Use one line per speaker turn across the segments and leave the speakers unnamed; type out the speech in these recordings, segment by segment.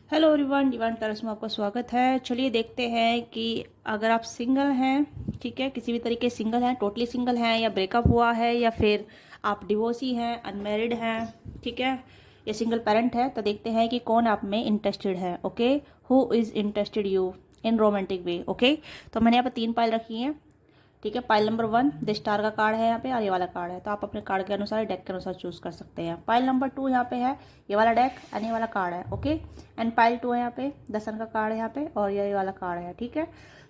Hello everyone, divine terrace में आपका स्वागत है। चलिए देखते हैं कि अगर आप सिंगल हैं, ठीक है, किसी भी तरीके से सिंगल हैं, टोटली सिंगल हैं, या ब्रेकअप हुआ है, या फिर आप डिवोर्सी हैं, अनमेरिड हैं, ठीक है, या सिंगल पेरेंट है, तो देखते हैं कि कौन आप में इंटरेस्टेड है। Okay, who is interested you in romantic way. Okay, तो मैंने यहाँ पर 3 पाइल रखी हैं, ठीक है। पाइल नंबर 1 द स्टार का कार्ड है यहाँ पे, और ये वाला कार्ड है, तो आप अपने कार्ड के अनुसार, डेक के अनुसार चूज कर सकते हैं। पाइल नंबर 2 यहाँ पे है, ये वाला डेक एंड ये वाला कार्ड है। ओके, एंड पाइल 2 है यहाँ पे, द सन का कार्ड है यहाँ पे, और ये वाला कार्ड है, ठीक है।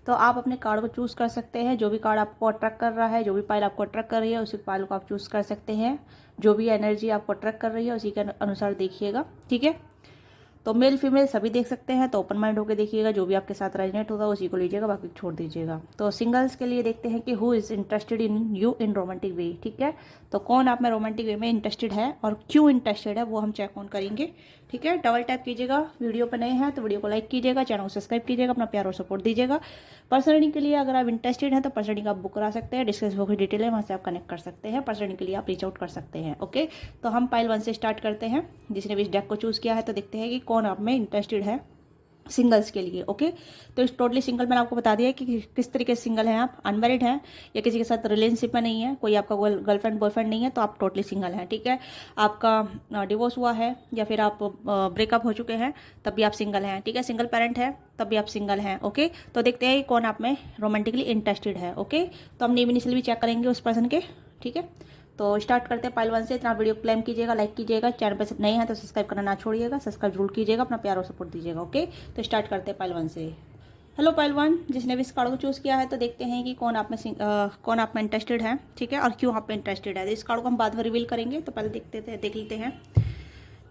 तो आप अपने कार्ड को चूज कर सकते हैं, जो भी कार्ड आपको अट्रैक्ट कर रहा है, जो भी पाइल आपको अट्रैक्ट कर रही है, उसी पाइल को आप चूज कर सकते हैं। जो भी एनर्जी आपको अट्रैक्ट कर रही है उसी के अनुसार देखिएगा, ठीक है। तो मेल फीमेल सभी देख सकते हैं, तो ओपन माइंड होकर देखिएगा, जो भी आपके साथ रेजनेट होगा उसी को लीजिएगा, बाकी छोड़ दीजिएगा। तो सिंगल्स के लिए देखते हैं कि who is interested in you in romantic way, ठीक है। तो कौन आप में रोमांटिक वे में इंटरेस्टेड है और क्यों इंटरेस्टेड है वो हम चेक ऑन करेंगे, ठीक है। डबल टैप कीजिएगा, वीडियो पर नए हैं तो वीडियो को लाइक कीजिएगा, चैनल को सब्सक्राइब कीजिएगा, अपना प्यार और सपोर्ट दीजिएगा। पर्सनली के लिए अगर आप इंटरेस्टेड हैं तो पर्सनली का आप बुक करा सकते हैं, डिस्कस बुक की डिटेल है, वहाँ से आप कनेक्ट कर सकते हैं। पर्सनली के लिए आप रीच आउट कर सकते हैं। ओके, तो हम पाइल 1 से स्टार्ट करते हैं। जिसने भी इस डेक को चूज़ किया है तो देखते हैं कि कौन आप में इंटरेस्टेड है सिंगल्स के लिए। ओके, तो इस टोटली सिंगल मैंने आपको बता दिया है कि किस तरीके से सिंगल हैं आप, अनमैरिड हैं या किसी के साथ रिलेशनशिप में नहीं है, कोई आपका गर्लफ्रेंड बॉयफ्रेंड नहीं है, तो आप टोटली सिंगल हैं, ठीक है। आपका डिवोर्स हुआ है या फिर आप ब्रेकअप हो चुके हैं तब भी आप सिंगल हैं, ठीक है। सिंगल पेरेंट है तब भी आप सिंगल हैं। ओके, तो देखते हैं कि कौन आप में रोमांटिकली इंटरेस्टेड है। ओके, तो हम नेम इनिशियल भी चेक करेंगे उस पर्सन के, ठीक है। तो स्टार्ट करते हैं पाइल 1 से। इतना वीडियो क्लेम कीजिएगा, लाइक कीजिएगा, चैनल पर नए हैं तो सब्सक्राइब करना ना छोड़िएगा, सब्सक्राइब जरूर कीजिएगा, अपना प्यार और सपोर्ट दीजिएगा। ओके, तो स्टार्ट करते हैं पाइल 1 से। हेलो पाइल 1, जिसने भी इस कार्ड को चूज़ किया है तो देखते हैं कि कौन आप में इंटरेस्टेड है, ठीक है, और क्यों आप में इंटरेस्टेड है। तो इस कार्ड को हम बाद में रिवील करेंगे, तो पहले देख लेते हैं।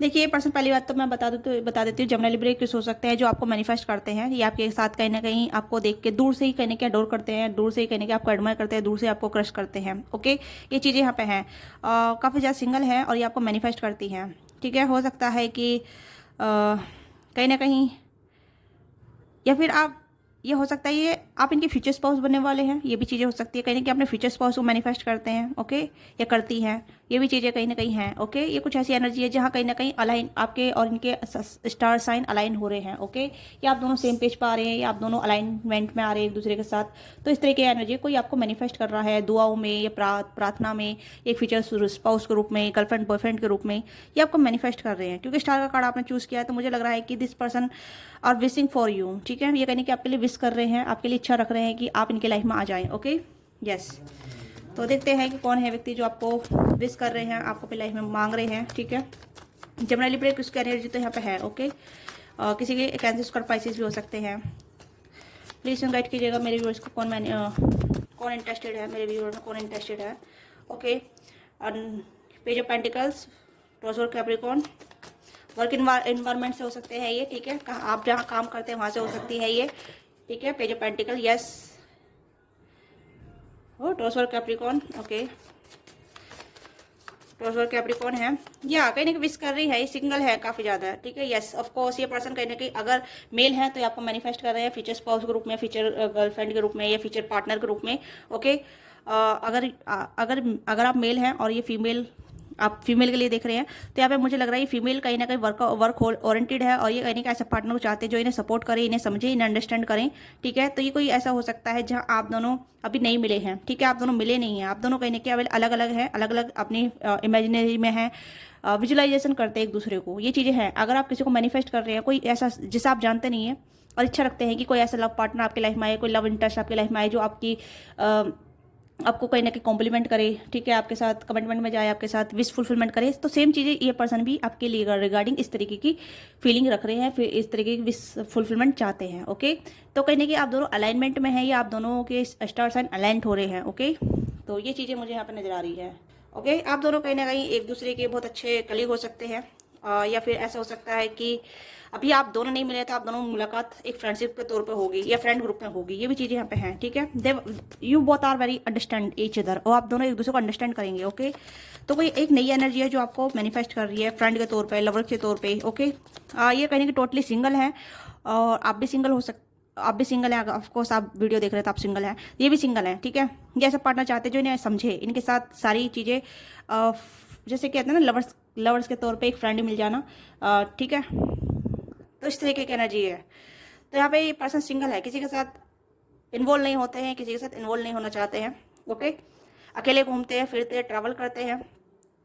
देखिए, ये पर्सन, पहली बात तो मैं बता देती हूँ, जमुना लिब्रे किस हो सकते हैं जो आपको मैनिफेस्ट करते हैं। ये आपके साथ कहीं ना कहीं आपको देख के दूर से ही कहीं ना कहीं अडोर करते हैं, दूर से ही कहीं ना कहीं आपको एडमायर करते हैं, दूर से आपको क्रश करते हैं। ओके, ये चीज़ें यहाँ पे हैं। काफ़ी ज़्यादा सिंगल है और ये आपको मैनिफेस्ट करती हैं, ठीक है। हो सकता है कि कहीं ना कहीं, या फिर आप, ये हो सकता है ये आप इनके फ्यूचर स्पाउस बनने वाले हैं, ये भी चीज़ें हो सकती है। कहीं ना कहीं अपने फ्यूचर स्पाउस को मैनिफेस्ट करते हैं, ओके, या करती हैं, ये भी चीज़ें कहीं ना कहीं हैं। ओके, ये कुछ ऐसी एनर्जी है जहाँ कहीं ना कहीं अलाइन आपके और इनके स्टार साइन अलाइन हो रहे हैं। ओके, या आप दोनों सेम पेज पर आ रहे हैं, या आप दोनों अलाइनमेंट में आ रहे हैं एक दूसरे के साथ। तो इस तरह की एनर्जी कोई आपको मैनिफेस्ट कर रहा है दुआओं में या प्रार्थना में, एक फ्यूचर स्पाउस के रूप में, गर्लफ्रेंड बॉयफ्रेंड के रूप में, ये आपको मैनिफेस्ट कर रहे हैं। क्योंकि स्टार का कार्ड आपने चूज़ किया है तो मुझे लग रहा है कि this person are wishing for you, ठीक है। ये कहने कि आपके लिए विश कर रहे हैं, आपके लिए इच्छा रख रहे हैं कि आप इनके लाइफ में आ जाएं। Okay, yes. तो देखते हैं कि कौन है व्यक्ति जो आपको विश कर रहे हैं, आपको अपनी लाइफ में मांग रहे हैं, ठीक है। जमुना लिब्रे उसकी एनर्जी तो यहाँ पे है। ओके, किसी के कैंसर कर पाइसेस भी हो सकते हैं। प्लीज़ गाइड कीजिएगा मेरे व्यूअर्स को, कौन इंटरेस्टेड है, मेरे व्यूअर में कौन इंटरेस्टेड है। Okay, page of pentacles, toss और कैप्रिकॉर्न, वर्क इन्वायरमेंट से हो सकते हैं ये, ठीक है। आप जहाँ काम करते हैं वहाँ से हो सकती है ये, ठीक है। Page of pentacle, yes. हो टॉस और कैप्रिकॉर्न, ओके, टॉस और कैप्रिकॉर्न है, या कहीं ना कहीं विश कर रही है, ये सिंगल है काफ़ी ज़्यादा, ठीक है। यस, ऑफ कोर्स ये पर्सन कहीं ना कहीं अगर मेल है तो ये आपको मैनिफेस्ट कर रहे हैं फ्यूचर स्पाउस के रूप में, फ्यूचर गर्लफ्रेंड के रूप में, या फ्यूचर पार्टनर के रूप में। ओके, अगर आप मेल हैं और ये फीमेल, आप फीमेल के लिए देख रहे हैं, तो यहाँ पे मुझे लग रहा है ये फीमेल कहीं ना कहीं वर्क ओरिएंटेड है, और ये कहीं ना कहीं ऐसे पार्टनर को चाहते हैं जो इन्हें सपोर्ट करे, इन्हें समझे, इन्हें अंडरस्टैंड करें, ठीक है। तो ये कोई ऐसा हो सकता है जहाँ आप दोनों अभी नहीं मिले हैं, ठीक है। आप दोनों मिले नहीं हैं, आप दोनों कहीं ना कहीं अलग अलग हैं, अलग अलग अपनी इमेजिनरी में हैं, विजुअलाइजेशन करते हैं एक दूसरे को, ये चीज़ें हैं। अगर आप किसी को मैनिफेस्ट कर रहे हैं, कोई ऐसा जिसे आप जानते नहीं है और इच्छा रखते हैं कि कोई ऐसा लव पार्टनर आपकी लाइफ में आए, कोई लव इंटरेस्ट आपकी लाइफ में आए जो आपको कहीं ना कहीं कॉम्प्लीमेंट करे, ठीक है, आपके साथ कमिटमेंट में जाए, आपके साथ विश फुलफिलमेंट करे, तो सेम चीज़ें ये पर्सन भी आपके लिए रिगार्डिंग इस तरीके की फीलिंग रख रहे हैं, फिर इस तरीके की विश फुलफिलमेंट चाहते हैं। ओके, तो कहीं ना कहीं आप दोनों अलाइनमेंट में हैं, या आप दोनों के स्टार साइन अलाइन हो रहे हैं। ओके, तो ये चीज़ें मुझे यहाँ पर नजर आ रही है। ओके, आप दोनों कहीं ना कहीं एक दूसरे के बहुत अच्छे कलीग हो सकते हैं, या फिर ऐसा हो सकता है कि अभी आप दोनों नहीं मिले तो आप दोनों मुलाकात एक फ्रेंडशिप के तौर पे होगी या फ्रेंड ग्रुप में होगी, ये भी चीज़ें यहाँ पे हैं, ठीक है। They you both are very understand each other, और आप दोनों एक दूसरे को अंडरस्टैंड करेंगे। ओके, तो कोई एक नई एनर्जी है जो आपको मैनिफेस्ट कर रही है फ्रेंड के तौर पे, लवर के तौर पे। ओके, ये कहीं ना टोटली सिंगल है, और आप भी सिंगल हो आप भी सिंगल हैं, ऑफकोर्स आप वीडियो देख रहे हैं तो आप सिंगल हैं, ये भी सिंगल हैं, ठीक है। ये ऐसा पार्टनर चाहते हैं जो इन्हें समझे, इनके साथ सारी चीज़ें, जैसे कहते हैं ना लवर्स के तौर पे एक फ्रेंड मिल जाना, ठीक है। तो इस तरीके की एनर्जी है। तो यहाँ पे ये पर्सन सिंगल है, किसी के साथ इन्वॉल्व नहीं होते हैं, किसी के साथ इन्वॉल्व नहीं होना चाहते हैं। ओके, अकेले घूमते हैं, फिरते हैं, ट्रैवल करते हैं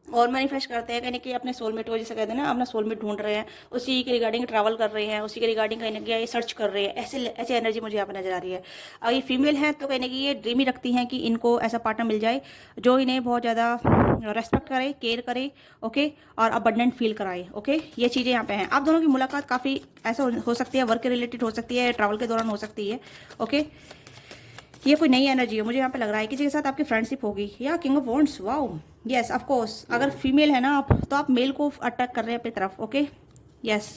और मैनिफेस्ट करते हैं कहीं ना कहीं अपने सोलमेट को, जैसे कहते हैं ना अपना सोलमेट ढूंढ रहे हैं, उसी के रिगार्डिंग ट्रैवल कर रहे हैं, उसी के रिगार्डिंग कहीं ना कहीं सर्च कर रहे हैं। ऐसे एनर्जी मुझे यहाँ पे नजर आ रही है। अगर ये फीमेल है तो कहीं ना कहीं ये ड्रीम ही रखती हैं कि इनको ऐसा पार्टनर मिल जाए जो इन्हें बहुत ज़्यादा रेस्पेक्ट करे, केयर करे, ओके, और अबंडेंट फील कराए। ओके, ये चीज़ें यहाँ पे हैं। आप दोनों की मुलाकात काफ़ी ऐसा हो सकती है, वर्क के रिलेटेड हो सकती है, ट्रैवल के दौरान हो सकती है। ओके, ये कोई नई एनर्जी है मुझे यहाँ पे लग रहा है। किसी के साथ आपकी फ्रेंडशिप होगी या king of wands, wow, yes of course. अगर फीमेल है ना आप, तो आप मेल को अट्रैक्ट कर रहे हैं अपनी तरफ। ओके, यस,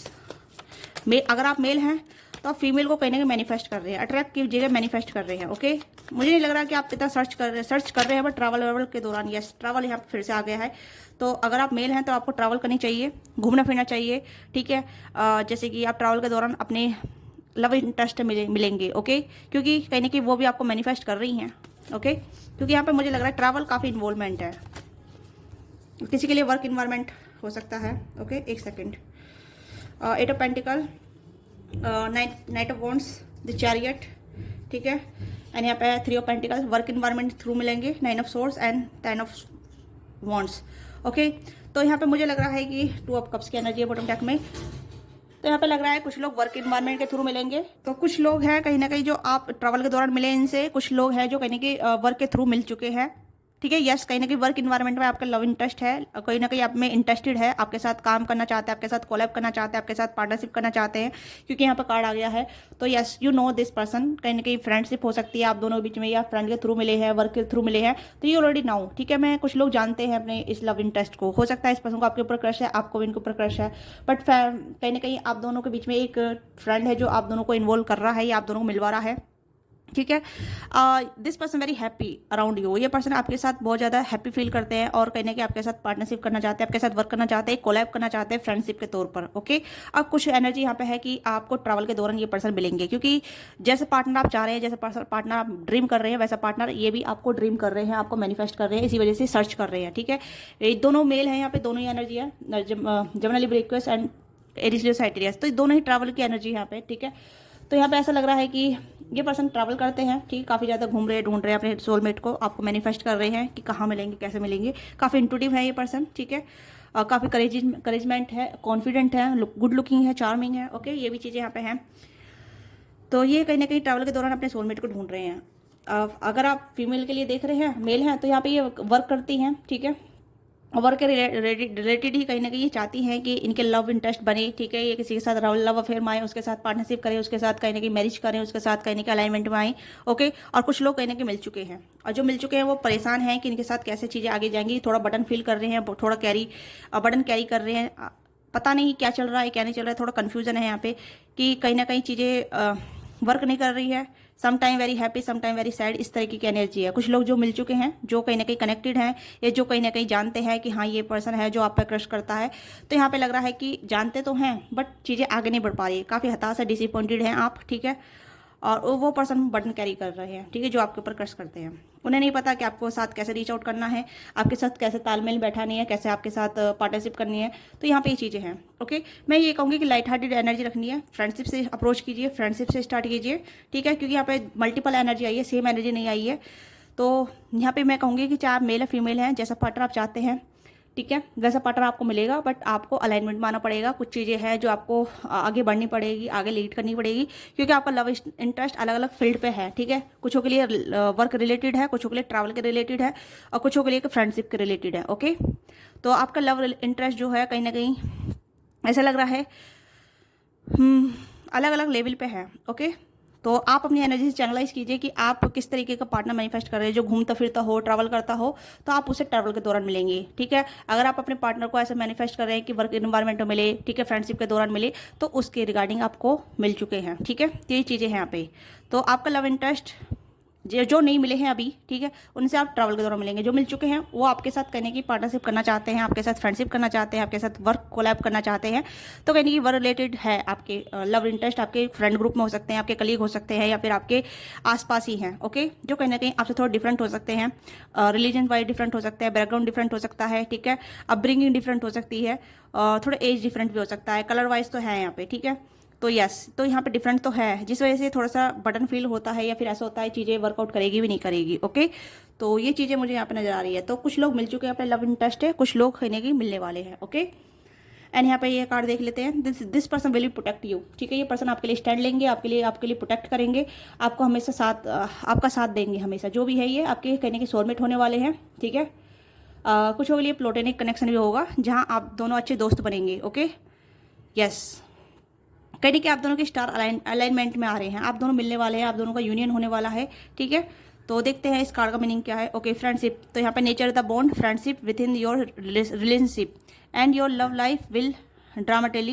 अगर आप मेल हैं तो आप फीमेल को कहीं ना कहीं मैनिफेस्ट कर रहे हैं, अट्रैक्ट की जगह मैनिफेस्ट कर रहे हैं। ओके, मुझे नहीं लग रहा कि आप इतना सर्च कर रहे हैं बट ट्रैवल वेवल के दौरान, यस, ट्रैवल यहाँ पे फिर से आ गया है। तो अगर आप मेल हैं तो आपको ट्रैवल करनी चाहिए, घूमना फिरना चाहिए, ठीक है। जैसे कि आप ट्रैवल के दौरान अपने लव इंटरेस्ट मिलेंगे। ओके, क्योंकि कहीं ना कहीं वो भी आपको मैनिफेस्ट कर रही हैं। ओके, क्योंकि यहाँ पे मुझे लग रहा है ट्रैवल काफ़ी इन्वॉल्वमेंट है, किसी के लिए वर्क इन्वायरमेंट हो सकता है। ओके, एक second, 8 of pentacle, night of wands, the chariot, ठीक है, एंड यहाँ पे 3 of pentacle, work environment through मिलेंगे, 9 of source and 10 of wands. Okay, तो यहाँ पे मुझे लग रहा है कि 2 ऑफ कप्स की एनर्जी है बॉटम डेक में। तो यहाँ पे लग रहा है कुछ लोग वर्क इन्वायरमेंट के थ्रू मिलेंगे, तो कुछ लोग हैं कहीं ना कहीं जो आप ट्रैवल के दौरान मिले इनसे, कुछ लोग हैं जो कहीं ना कहीं वर्क के थ्रू मिल चुके हैं। ठीक है, यस, कहीं ना कहीं वर्क इन्वायरमेंट में आपका लव इंटरेस्ट है, कहीं ना कहीं आप में इंटरेस्टेड है, आपके साथ काम करना चाहते हैं, आपके साथ कोलैब करना चाहते हैं, आपके साथ पार्टनरशिप करना चाहते हैं, क्योंकि यहाँ पर कार्ड आ गया है। तो yes, you know this person, कहीं ना कहीं फ्रेंडशिप हो सकती है आप दोनों के बीच में, या फ्रेंड के थ्रू मिले हैं, वर्क के थ्रू मिले हैं, तो ये ऑलरेडी नाउ, ठीक है। मैं कुछ लोग जानते हैं अपने इस लव इंटरेस्ट को, हो सकता है इस पर्सन को आपके ऊपर क्रश है, आपको भी इनके ऊपर क्रश है, बट कहीं ना कहीं आप दोनों के बीच में एक फ्रेंड है जो आप दोनों को इन्वॉल्व कर रहा है या आप दोनों को मिलवा रहा है, ठीक है। This person very happy around you, ये पर्सन आपके साथ बहुत ज़्यादा हैप्पी फील करते हैं और कहीं ना कहीं आपके साथ पार्टनरशिप करना चाहते हैं, आपके साथ वर्क करना चाहते हैं, कोलैब करना चाहते हैं फ्रेंडशिप के तौर पर। ओके, अब कुछ एनर्जी यहाँ पे है कि आपको ट्रैवल के दौरान ये पर्सन मिलेंगे, क्योंकि जैसे पार्टनर आप चाह रहे हैं, जैसे पार्टनर आप ड्रीम कर रहे हैं, वैसा पार्टनर ये भी आपको ड्रीम कर रहे हैं, आपको मैनिफेस्ट कर रहे हैं, इसी वजह से सर्च कर रहे हैं। ठीक है, ये दोनों मेल है यहाँ पे, दोनों ही एनर्जी है, Jamuna Libra Aquarius and Aries Leo Sagittarius, तो दोनों ही ट्रैवल की एनर्जी यहाँ पे। ठीक है, तो यहाँ पे ऐसा लग रहा है कि ये पर्सन ट्रैवल करते हैं, ठीक है, काफ़ी ज़्यादा घूम रहे हैं, ढूंढ रहे हैं अपने सोलमेट को, आपको मैनिफेस्ट कर रहे हैं कि कहाँ मिलेंगे, कैसे मिलेंगे। काफ़ी इंट्यूटिव है ये पर्सन, ठीक है, काफ़ी करेजमेंट है, कॉन्फिडेंट है, गुड लुकिंग है, चार्मिंग है। ओके, ये भी चीज़ें यहाँ पे हैं। तो ये कहीं ना कहीं ट्रैवल के दौरान अपने सोलमेट को ढूंढ रहे हैं। अगर आप फीमेल के लिए देख रहे हैं, मेल हैं, तो यहाँ पे ये वर्क करती हैं, ठीक है, वर्क के रिलेटेड ही कहीं ना कहीं ये चाहती हैं कि इनके लव इंटरेस्ट बने। ठीक है, ये किसी के साथ लव अफेयर में आए, उसके साथ पार्टनरशिप करें, उसके साथ कहीं ना कहीं मैरिज करें, उसके साथ कहीं ना कहीं अलाइनमेंट में आए। ओके, और कुछ लोग कहीं ना कहीं मिल चुके हैं, और जो मिल चुके हैं वो परेशान हैं कि इनके साथ कैसे चीज़ें आगे जाएंगी, थोड़ा बटन फील कर रहे हैं, थोड़ा बटन कैरी कर रहे हैं, पता नहीं क्या चल रहा है क्या नहीं चल रहा है, थोड़ा कन्फ्यूजन है यहाँ पे कि कहीं ना कहीं चीज़ें वर्क नहीं कर रही है। Some time very happy, some time very sad, इस तरीके की एनर्जी है। कुछ लोग जो मिल चुके हैं, जो कहीं ना कहीं कनेक्टेड हैं, या जो कहीं ना कहीं जानते हैं कि हाँ ये पर्सन है जो आप पे क्रश करता है, तो यहाँ पे लग रहा है कि जानते तो हैं बट चीज़ें आगे नहीं बढ़ पा रही है, काफ़ी हताश है, डिसअपॉइंटेड हैं आप। ठीक है, और वो पर्सन बटन कैरी कर रहे हैं, ठीक है, जो आपके ऊपर क्रश करते हैं। उन्हें नहीं पता कि आपको साथ कैसे रीच आउट करना है, आपके साथ कैसे तालमेल बैठानी है, कैसे आपके साथ पार्टनरशिप करनी है। तो यहाँ पे ये चीज़ें हैं। ओके, मैं ये कहूँगी कि लाइट हार्टेड एनर्जी रखनी है, फ्रेंडशिप से अप्रोच कीजिए, फ्रेंडशिप से स्टार्ट कीजिए। ठीक है, क्योंकि यहाँ पे मल्टीपल एनर्जी आई है, सेम एनर्जी नहीं आई है। तो यहाँ पे मैं कहूँगी कि चाहे आप मेल या फीमेल हैं, जैसा पार्टनर आप चाहते हैं, ठीक है, वैसा पार्टनर आपको मिलेगा, बट आपको अलाइनमेंट में आना पड़ेगा। कुछ चीज़ें हैं जो आपको आगे बढ़नी पड़ेगी, आगे लीड करनी पड़ेगी, क्योंकि आपका लव इंटरेस्ट अलग अलग फील्ड पे है। ठीक है, कुछों के लिए वर्क रिलेटेड है, कुछों के लिए ट्रैवल के रिलेटेड है, और कुछों के लिए फ्रेंडशिप के रिलेटेड है। ओके, तो आपका लव इंटरेस्ट जो है कहीं ना कहीं ऐसा लग रहा है अलग अलग लेवल पे है। ओके, तो आप अपनी एनर्जी से चैनलाइज कीजिए कि आप किस तरीके का पार्टनर मैनिफेस्ट कर रहे हैं, जो घूमता फिरता हो, ट्रैवल करता हो, तो आप उसे ट्रैवल के दौरान मिलेंगे। ठीक है, अगर आप अपने पार्टनर को ऐसे मैनिफेस्ट कर रहे हैं कि वर्क इन्वायरमेंट में मिले, ठीक है, फ्रेंडशिप के दौरान मिले, तो उसके रिगार्डिंग आपको मिल चुके हैं। ठीक है, ये चीज़ें हैं यहाँ पे। तो आपका लव इंटरेस्ट जो नहीं मिले हैं अभी, ठीक है, उनसे आप ट्रैवल के दौरान मिलेंगे। जो मिल चुके हैं वो आपके साथ कहने की पार्टनरशिप करना चाहते हैं, आपके साथ फ्रेंडशिप करना चाहते हैं, आपके साथ वर्क कोलैब करना चाहते हैं, तो कहने की वर्क रिलेटेड है। आपके लव इंटरेस्ट आपके फ्रेंड ग्रुप में हो सकते हैं, आपके कलीग हो सकते हैं, या फिर आपके आसपास ही हैं। ओके, जो कहीं ना कहीं आपसे थोड़ा डिफरेंट हो सकते हैं, रिलीजन वाइज डिफरेंट हो सकता है, बैकग्राउंड डिफरेंट हो सकता है, ठीक है, अपब्रिंगिंग डिफरेंट हो सकती है, थोड़ा एज डिफरेंट भी हो सकता है, कलर वाइज तो है यहाँ पे। ठीक है, तो यस, तो यहाँ पे डिफरेंट तो है, जिस वजह से थोड़ा सा बटन फील होता है या फिर ऐसा होता है चीज़ें वर्कआउट करेगी भी नहीं करेगी। ओके, तो ये चीज़ें मुझे यहाँ पे नजर आ रही है। तो कुछ लोग मिल चुके हैं, अपने लव इंटरेस्ट है, कुछ लोग कहने की मिलने वाले हैं। ओके, एंड यहाँ पे ये कार्ड देख लेते हैं। This person will protect you, ठीक है। ये पर्सन आपके लिए स्टैंड लेंगे, आपके लिए प्रोटेक्ट करेंगे, आपको हमेशा साथ, आपका साथ देंगे हमेशा। जो भी है ये आपके कहने के सोलमेट होने वाले हैं, ठीक है। कुछ के लिए प्लोटेनिक कनेक्शन भी होगा, जहाँ आप दोनों अच्छे दोस्त बनेंगे। ओके, यस, कहने कि आप दोनों के स्टार अलाइनमेंट में आ रहे हैं, आप दोनों मिलने वाले हैं, आप दोनों का यूनियन होने वाला है, ठीक है। तो देखते हैं इस कार्ड का मीनिंग क्या है। ओके, फ्रेंडशिप, तो यहाँ पे nature the bond friendship with in your relationship and your love life will dramatical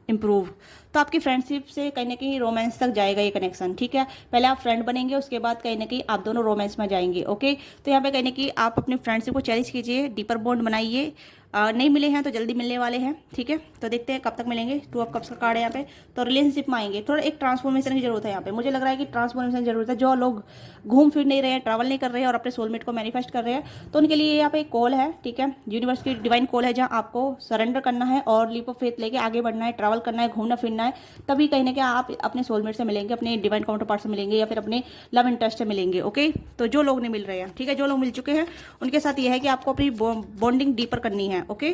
improve. तो आपकी फ्रेंडशिप से कहीं ना कहीं रोमांस तक जाएगा ये कनेक्शन, ठीक है। पहले आप फ्रेंड बनेंगे, उसके बाद कहीं ना कहीं आप दोनों रोमांस में जाएंगे। ओके, तो यहाँ पे कहने की आप अपनी फ्रेंडशिप को चेरिश कीजिए, डीपर बॉन्ड बनाइए। नहीं मिले हैं तो जल्दी मिलने वाले हैं, ठीक है। तो देखते हैं कब तक मिलेंगे। 2 ऑफ कप्स का कार्ड है यहाँ पे। तो रिलेशनशिप में आएंगे, थोड़ा एक ट्रांसफॉर्मेशन की जरूरत है यहाँ पे। मुझे लग रहा है कि ट्रांसफॉर्मेशन की जरूरत है। जो लोग घूम फिर नहीं रहे हैं, ट्रैवल नहीं कर रहे हैं और अपने सोलमेट को मैनिफेस्ट कर रहे हैं, तो उनके लिए यहाँ पे एक कॉल है, ठीक है। यूनिवर्स की डिवाइन कॉल है, जहाँ आपको सरेंडर करना है और लीप ऑफ फेथ लेके आगे बढ़ना है, ट्रैवल करना है, घूमना फिरना है। तभी कहीं ना कहीं आप अपने सोलमेट से मिलेंगे, अपने डिवाइन काउंटर पार्ट से मिलेंगे, या फिर अपने लव इंटरेस्ट से मिलेंगे। ओके, तो जो लोग नहीं मिल रहे हैं, ठीक है, जो लोग मिल चुके हैं उनके साथ ये है कि आपको अपनी बॉन्डिंग डीपर करनी है। ओके,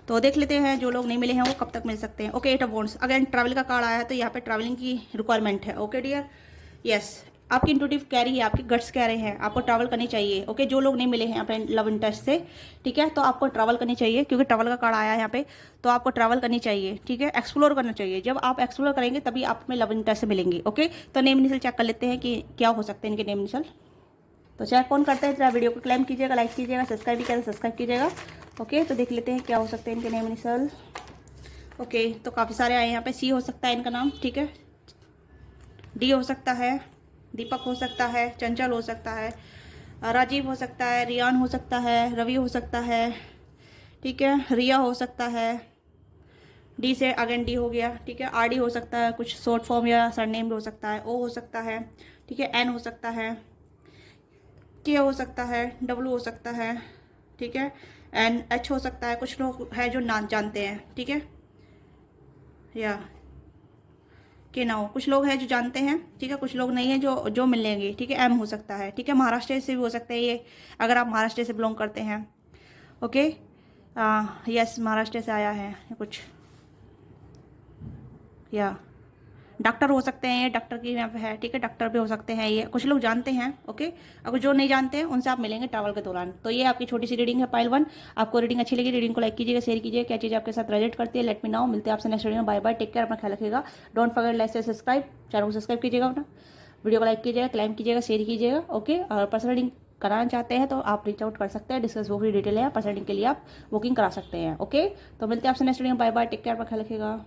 तो देख लेते हैं जो लोग नहीं मिले हैं वो कब तक मिल सकते हैं। Okay, 8 of wands, again travel का कार्ड आया है, तो यहाँ पे ट्रैवलिंग की रिक्वायरमेंट है। ओके डियर, यस, आपकी इंट्यूटिव कह रही है, आपके गट्स कह रहे हैं आपको ट्रैवल करनी चाहिए। ओके, जो लोग नहीं मिले हैं अपने लव इंटरेस्ट से, ठीक है, तो आपको ट्रैवल करनी चाहिए, क्योंकि ट्रैवल का कार्ड आया है यहाँ पे। तो आपको ट्रैवल करनी चाहिए, ठीक है, एक्सप्लोर करना चाहिए। जब आप एक्सप्लोर करेंगे तभी आप अपने लव इंटरेस्ट से मिलेंगे। ओके, तो नेम इनिशियल चेक कर लेते हैं कि क्या हो सकते हैं इनके नेम इनिशियल। तो चेक कौन करते हैं, वीडियो को क्लेम कीजिएगा, लाइक कीजिएगा, सब्सक्राइब भी करें, सब्सक्राइब कीजिएगा। ओके, तो देख लेते हैं क्या हो सकते हैं इनके नेम इनिशियल। ओके, तो काफ़ी सारे आए यहाँ पे। सी हो सकता है इनका नाम, ठीक है। डी हो सकता है, दीपक हो सकता है, चंचल हो सकता है, राजीव हो सकता है, रियान हो सकता है, रवि हो सकता है, ठीक है, रिया हो सकता है। डी से अगेन डी हो गया, ठीक है। आर डी हो सकता है, कुछ शॉर्ट फॉर्म या सरनेम भी हो सकता है। ओ हो सकता है, ठीक है। एन हो सकता है, के हो सकता है, डब्ल्यू हो सकता है, ठीक है। एन एच हो सकता है। कुछ लोग हैं जो ना जानते हैं, ठीक है, या के ना हो। कुछ लोग हैं जो जानते हैं, ठीक है, कुछ लोग नहीं है जो मिलेंगे, ठीक है। एम हो सकता है, ठीक है। महाराष्ट्र से भी हो सकते हैं ये, अगर आप महाराष्ट्र से बिलोंग करते हैं। ओके, यस, महाराष्ट्र से आया है कुछ, या डॉक्टर हो सकते हैं, ये डॉक्टर की यहाँ पे है, ठीक है, डॉक्टर भी हो सकते हैं ये। कुछ लोग जानते हैं। ओके, अगर जो नहीं जानते हैं उनसे आप मिलेंगे ट्रैवल के दौरान। तो ये आपकी छोटी सी रीडिंग है, पाइल 1। आपको रीडिंग अच्छी लगी, रीडिंग को लाइक कीजिएगा, शेयर कीजिएगा, क्या चीज़ आपके साथ रिलेट करती है, लेट मी नाउ। मिलते हैं आपसे नेक्स्ट वीडियो में। बाय बाय, टेक केयर, अपना ख्याल रखिएगा। डोंट फॉरगेट लाइक से सब्सक्राइब, चैनल को सब्सक्राइब कीजिएगा अपना, वीडियो को लाइक कीजिएगा, क्लाइम कीजिएगा, शेयर कीजिएगा। ओके, और पर्सनल रीडिंग कराना चाहते हैं तो आप रीच आउट कर सकते हैं, डिस्कस बुक की डिटेल है, पर्सनल रीडिंग के लिए आप बुकिंग करा सकते हैं। ओके, तो मिलते हैं आपसे नेक्स्ट वीडियो में। बाय बाय, टेक केयर, अपना ख्याल रखिएगा।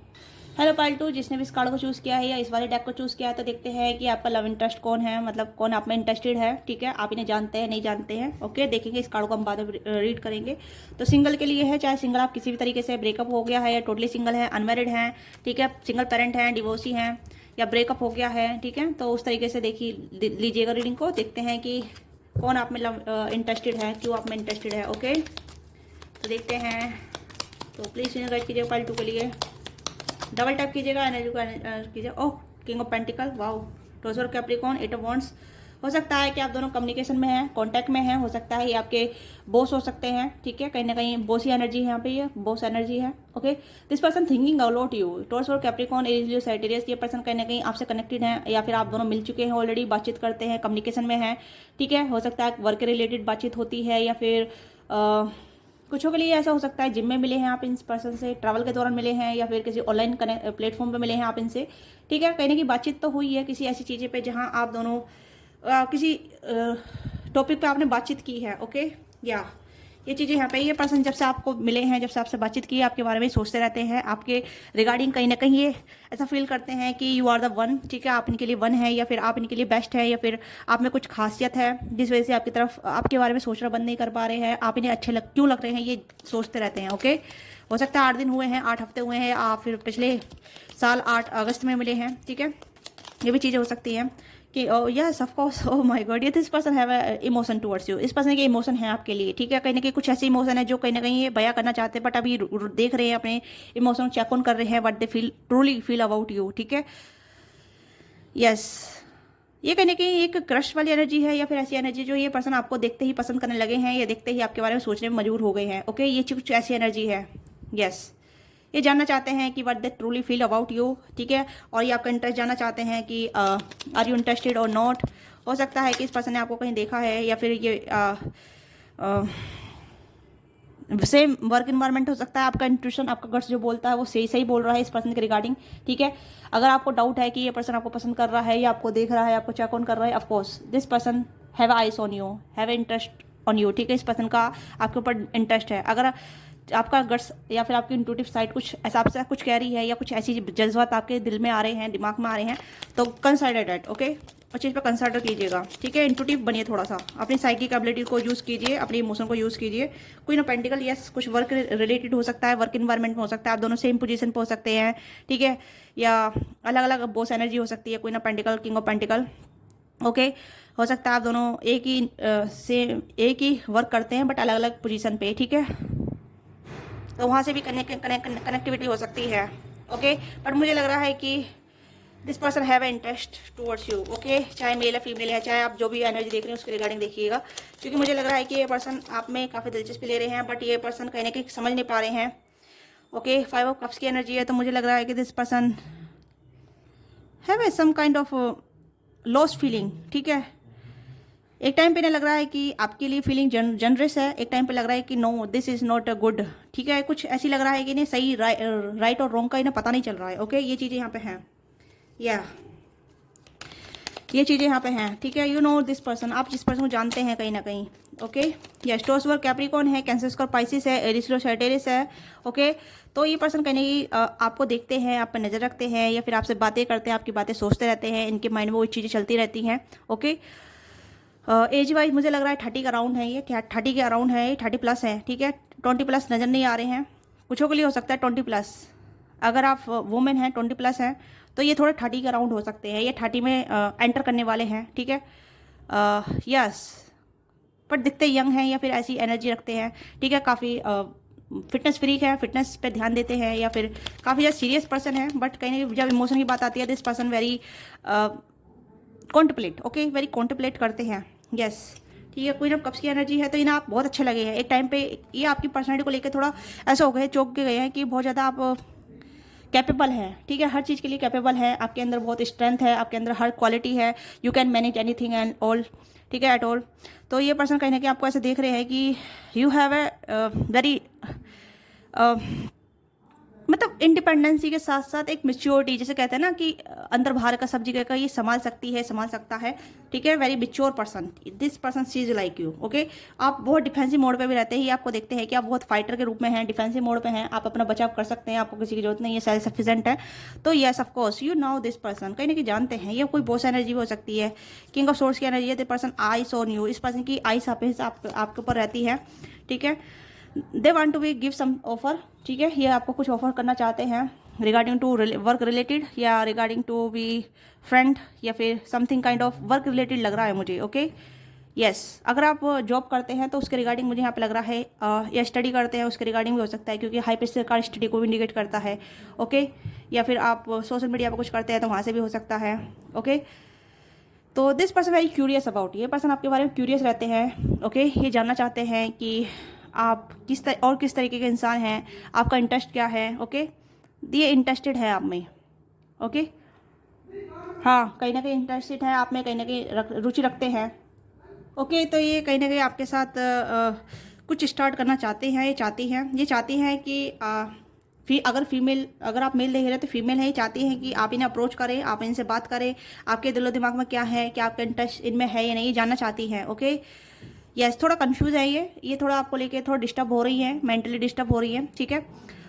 हेलो पाइल 2, जिसने भी इस कार्ड को चूज़ किया है या इस वाले डेक को चूज़ किया है, तो देखते हैं कि आपका लव इंटरेस्ट कौन है, मतलब कौन आप में इंटरेस्टेड है, ठीक है। आप इन्हें जानते हैं, नहीं जानते हैं। ओके, देखेंगे इस कार्ड को हम बाद में रीड करेंगे। तो सिंगल के लिए है, चाहे सिंगल आप किसी भी तरीके से ब्रेकअप हो गया है या टोटली सिंगल है, अनमैरिड हैं, ठीक है, सिंगल पेरेंट हैं, डिवोर्सी हैं, या ब्रेकअप हो गया है, ठीक है। तो उस तरीके से देखिए लीजिएगा रीडिंग को, देखते हैं कि कौन आप में लव इंटरेस्टेड है, क्यों आप में इंटरेस्टेड है। ओके, तो देखते हैं। तो प्लीज़ इन्हें गाइड कीजिए पाइल 2 के लिए। डबल टैप कीजिएगा, एनर्जी को कीजिए। Oh, king of pentacle, wow, टॉसर कैप्रिकॉर्न, 8 ऑफ वॉन्ड्स। हो सकता है कि आप दोनों कम्युनिकेशन में हैं, कांटेक्ट में हैं। हो सकता है ये आपके बॉस हो सकते हैं, ठीक है, कहीं ना कहीं बॉसी एनर्जी है यहाँ पे, ये बॉस एनर्जी है। Okay, this person thinking a lot you, टॉसर कैप्रिकॉर्न, एरियस, सैजिटेरियस। ये पर्सन कहीं ना कहीं आपसे कनेक्टेड है, या फिर आप दोनों मिल चुके हैं ऑलरेडी, बातचीत करते हैं, कम्युनिकेशन में हैं, ठीक है। हो सकता है वर्क रिलेटेड बातचीत होती है, या फिर कुछों के लिए ऐसा हो सकता है जिम में मिले हैं आप इस पर्सन से, ट्रैवल के दौरान मिले हैं, या फिर किसी ऑनलाइन प्लेटफॉर्म पे मिले हैं आप इनसे, ठीक है। कहने की बातचीत तो हुई है किसी ऐसी चीज़ें पे जहां आप दोनों किसी टॉपिक पे आपने बातचीत की है। ओके, या ये चीज़ें यहाँ पे, ये पर्सन जब से आपको मिले हैं, जब से आपसे बातचीत की है, आपके बारे में सोचते रहते हैं, आपके रिगार्डिंग कहीं ना कहीं ये ऐसा फील करते हैं कि यू आर द वन, ठीक है, आप इनके लिए वन है, या फिर आप इनके लिए बेस्ट है, या फिर आप में कुछ खासियत है जिस वजह से आपकी तरफ आपके बारे में सोचना बंद नहीं कर पा रहे हैं, आप इन्हें अच्छे क्यों लग रहे हैं, ये सोचते रहते हैं। ओके, हो सकता है 8 दिन हुए हैं, 8 हफ्ते हुए हैं, आप फिर पिछले साल 8 अगस्त में मिले हैं, ठीक है। ये भी चीज़ें हो सकती हैं कि yes of course, oh my God, ये this person have emotion towards you, इस पर्सन के इमोशन है आपके लिए, ठीक है। कहीं ना कहीं कुछ ऐसे इमोशन है जो कहीं ना कहीं ये बयां करना चाहते हैं, बट अभी देख रहे हैं, अपने इमोशन चेक ऑन कर रहे हैं, what they feel, truly feel about you, ठीक है। यस, ये कहीं ना कहीं एक क्रश वाली एनर्जी है, या फिर ऐसी एनर्जी जो ये पर्सन आपको देखते ही पसंद करने लगे हैं, या देखते ही आपके बारे में सोचने में मजबूर हो गए हैं। ओके, ये कुछ ऐसी एनर्जी है। यस, ये जानना चाहते हैं कि what they truly feel about you, ठीक है। और ये आपका इंटरेस्ट जानना चाहते हैं कि आर यू इंटरेस्टेड और नॉट। हो सकता है कि इस पर्सन ने आपको कहीं देखा है, या फिर ये सेम वर्क इन्वायरमेंट हो सकता है। आपका इंट्यूशन, आपका गट्स जो बोलता है वो सही सही बोल रहा है इस पर्सन के रिगार्डिंग, ठीक है। अगर आपको डाउट है कि ये पर्सन आपको पसंद कर रहा है, या आपको देख रहा है, आपको चेक ऑन कर रहा है, of course this person have eyes on you, have interest on you, ठीक है। इस पर्सन का आपके ऊपर इंटरेस्ट है। अगर आपका गट्स या फिर आपकी इंट्यूटिव साइड कुछ ऐसा आपसे कुछ कह रही है, या कुछ ऐसी जज्बात आपके दिल में आ रहे हैं, दिमाग में आ रहे हैं, तो कंसिडर दैट, ओके। उस चीज़ पर कंसिडर कीजिएगा, ठीक है। इंट्यूटिव बनिए, थोड़ा सा अपनी साइकिक एबिलिटी को यूज़ कीजिए, अपनी इमोशन को यूज़ कीजिए। कोई ना पेंटिकल, यस, कुछ वर्क रिलेटेड हो सकता है, वर्क इन्वायरमेंट में हो सकता है, आप दोनों सेम पोजीशन पे हो सकते हैं, ठीक है। या अलग अलग बॉस एनर्जी हो सकती है, कोई ना pentacle, king of pentacle, okay. हो सकता है आप दोनों एक ही वर्क करते हैं, बट अलग अलग पोजीशन पे, ठीक है। तो वहाँ से भी कनेक्टिविटी हो सकती है, ओके। बट मुझे लग रहा है कि this person have A interest towards you, okay. चाहे मेल या फीमेल है, चाहे आप जो भी एनर्जी देख रहे हैं उसके रिगार्डिंग देखिएगा, क्योंकि मुझे लग रहा है कि ये पर्सन आप में काफ़ी दिलचस्पी ले रहे हैं, बट ये पर्सन कहीं ना कहीं समझ नहीं पा रहे हैं, ओके। 5 ऑफ कप्स की एनर्जी है, तो मुझे लग रहा है कि this person have a some kind of lost feeling, ठीक है। एक टाइम पे ना लग रहा है कि आपके लिए फीलिंग जनरस है, एक टाइम पे लग रहा है कि no this is not a good, ठीक है। कुछ ऐसी लग रहा है कि नहीं सही राइट और रॉन्ग का इन्हें पता नहीं चल रहा है, ओके। ये चीज़ें यहाँ पे हैं, या ये चीज़ें यहाँ पे हैं, ठीक है। यू नो दिस पर्सन, आप जिस पर्सन को जानते हैं कहीं ना कहीं, ओके। या टॉरस वर्क कैप्रिकॉर्न है, कैंसर स्कॉर्पियो पाइसिस है, एरीज लो सैजिटेरियस है, ओके। तो ये पर्सन कहीं ना कहीं आपको देखते हैं, आप पर नज़र रखते हैं, या फिर आपसे बातें करते हैं, आपकी बातें सोचते रहते हैं, इनके माइंड में वो चीज़ें चलती रहती हैं, ओके। एज वाइज मुझे लग रहा है 30 का अराउंड है, ये 30 के अराउंड है, ये 30 प्लस है, ठीक है। 20 प्लस नज़र नहीं आ रहे हैं, कुछों के लिए हो सकता है 20 प्लस। अगर आप वुमेन हैं 20 प्लस हैं, तो ये थोड़े 30 के अराउंड हो सकते हैं, ये 30 में एंटर करने वाले हैं, ठीक है। यस, पर दिखते यंग हैं, या फिर ऐसी एनर्जी रखते हैं, ठीक है। काफ़ी फिटनेस फ्रीक है, फिटनेस पे ध्यान देते हैं, या फिर काफ़ी ज़्यादा सीरियस पर्सन है, बट कहीं ना कहीं जब इमोशन की बात आती है, this person very contemplate, okay, very contemplate करते हैं, यस, ठीक है। क्वीन ऑफ कप्स की एनर्जी है, तो इन्हें आप बहुत अच्छे लगे हैं एक टाइम पे। ये आपकी पर्सनैलिटी को लेकर थोड़ा ऐसा हो गए, चौंक के गए हैं कि बहुत ज़्यादा आप कैपेबल है, ठीक है। हर चीज़ के लिए कैपेबल है, आपके अंदर बहुत स्ट्रेंथ है, आपके अंदर हर क्वालिटी है, you can manage anything and all, ठीक है, एट ऑल। तो ये पर्सन कहीं ना कहीं आपको ऐसे देख रहे हैं कि यू हैव ए वेरी मतलब इंडिपेंडेंसी के साथ साथ एक मेच्योरिटी, जैसे कहते हैं ना कि अंदर बाहर का सब जगह का ये संभाल सकती है, संभाल सकता है, ठीक है। Very mature person, this person sees like you, okay. आप बहुत डिफेंसिव मोड पे भी रहते हैं, ये आपको देखते हैं कि आप बहुत फाइटर के रूप में हैं, डिफेंसिव मोड पे हैं, आप अपना बचाव कर सकते हैं, आपको किसी की जरूरत नहीं है, सेल्फ सफिशिएंट है। तो yes of course you now this person कहीं ना कहीं जानते हैं, ये कोई बॉस एनर्जी भी हो सकती है, किंग ऑफ सोर्स की एनर्जी है, this person eyes on you, इस पर्सन की आइस आपके ऊपर रहती है, ठीक है। They want to be give some offer, ठीक है। ये आपको कुछ ऑफर करना चाहते हैं रिगार्डिंग टू वर्क रिलेटेड, या रिगार्डिंग टू बी फ्रेंड, या फिर something kind of work related लग रहा है मुझे, ओके। यस, अगर आप जॉब करते हैं तो उसके रिगार्डिंग मुझे यहाँ पे लग रहा है, या स्टडी करते हैं उसके रिगार्डिंग भी हो सकता है, क्योंकि हाई प्रेशर का स्टडी को भी इंडिकेट करता है, ओके। या फिर आप सोशल मीडिया पर कुछ करते हैं तो वहाँ से भी हो सकता है, ओके। तो this person very curious about, ये पर्सन आपके बारे में क्यूरियस रहते हैं, ओके। ये जानना चाहते हैं कि आप किस तरीके के इंसान हैं, आपका इंटरेस्ट क्या है, ओके। ये इंटरेस्टेड है आप में, ओके। हाँ, कहीं ना कहीं इंटरेस्टेड है आप में, कहीं ना कहीं रुचि रखते हैं, ओके। तो ये कहीं ना कहीं आपके साथ कुछ स्टार्ट करना चाहते हैं, ये चाहती हैं कि अगर आप मेल देख रहे हैं तो फीमेल है, ये चाहती हैं कि आप इन्हें अप्रोच करें, आप इनसे बात करें, आपके दिलो दिमाग में क्या है, क्या आपका इंटरेस्ट इनमें है या नहीं, जानना चाहती हैं, ओके। यस, थोड़ा कंफ्यूज है ये थोड़ा आपको लेके थोड़ा डिस्टर्ब हो रही है, मेंटली डिस्टर्ब हो रही है, ठीक है।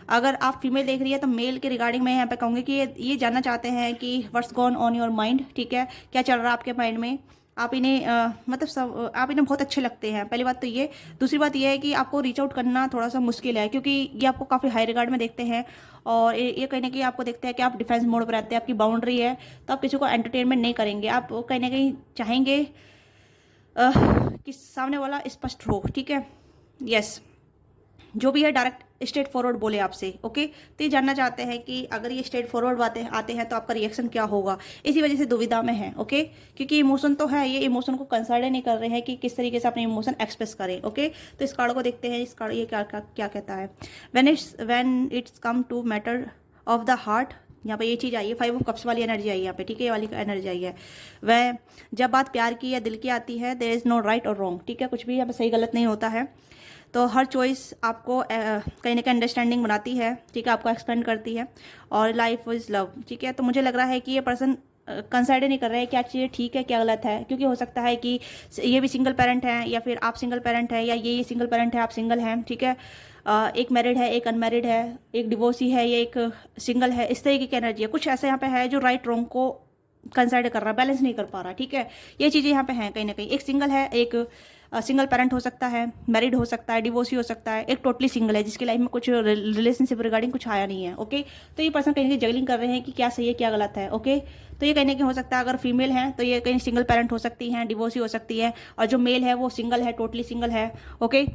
अगर आप फीमेल देख रही है तो मेल के रिगार्डिंग मैं यहाँ पे कहूँगी कि ये जानना चाहते हैं कि what's gone on your mind, ठीक है, क्या चल रहा है आपके माइंड में, आप इन्हें मतलब सब आप इन्हें बहुत अच्छे लगते हैं, पहली बात तो ये। दूसरी बात ये है कि आपको रीच आउट करना थोड़ा सा मुश्किल है, क्योंकि ये आपको काफ़ी हाई रिगार्ड में देखते हैं, और ये कहीं ना कहीं आपको देखते हैं कि आप डिफेंस मोड पर रहते हैं, आपकी बाउंड्री है, तो आप किसी को एंटरटेनमेंट नहीं करेंगे, आप कहीं ना कहीं चाहेंगे कि सामने वाला स्पष्ट हो, ठीक है। यस, जो भी है डायरेक्ट स्ट्रेट फॉरवर्ड बोले आपसे, ओके। तो ये जानना चाहते हैं कि अगर ये स्ट्रेट फॉरवर्ड बातें आते हैं तो आपका रिएक्शन क्या होगा, इसी वजह से दुविधा में है, ओके। क्योंकि इमोशन तो है, ये इमोशन को कंसिडर नहीं कर रहे हैं कि किस तरीके से अपने इमोशन एक्सप्रेस करें, ओके। तो इस कार्ड को देखते हैं, इस कार्ड ये क्या कहता है। When it's come to matter of the heart, यहाँ पे ये चीज़ आई है, 5 ऑफ कप्स वाली एनर्जी आई है यहाँ पे, ठीक है, ये वाली एनर्जी आई है। वह जब बात प्यार की या दिल की आती है, देयर इज़ नो राइट और रॉन्ग, ठीक है, कुछ भी यहाँ पे सही गलत नहीं होता है। तो हर चॉइस आपको कहीं ना कहीं अंडरस्टैंडिंग बनाती है, ठीक है, आपको एक्सपेंड करती है, और लाइफ इज़ लव, ठीक है। तो मुझे लग रहा है कि ये पर्सन कंसिडर नहीं कर रहे हैं क्या चीज़ ठीक है क्या गलत है, क्योंकि हो सकता है कि ये भी सिंगल पेरेंट हैं, या फिर आप सिंगल पेरेंट हैं, या ये सिंगल पेरेंट है, आप सिंगल हैं, ठीक है। एक मैरिड है, एक अनमैरिड है, एक डिवोर्सी है, ये एक सिंगल है, इस तरीके की एनर्जी है। कुछ ऐसा यहाँ पे है जो राइट रॉन्ग को कंसिडर कर रहा है, बैलेंस नहीं कर पा रहा, ठीक है। ये चीज़ें यहाँ पे हैं कहीं ना कहीं। एक सिंगल है, एक सिंगल पेरेंट हो सकता है, मैरिड हो सकता है, डिवोर्सी हो सकता है, एक टोटली सिंगल है जिसकी लाइफ में कुछ रिलेशनशिप रिगार्डिंग कुछ आया नहीं है, ओके। तो ये पर्सन कहीं ना कहीं जगलिंग कर रहे हैं कि क्या सही है क्या गलत है, ओके। तो ये कहीं ना कहीं हो सकता है, अगर फीमेल है तो ये कहीं सिंगल पेरेंट हो सकती हैं, डिवोर्सी हो सकती है, और जो मेल है वो सिंगल है, टोटली सिंगल है, ओके।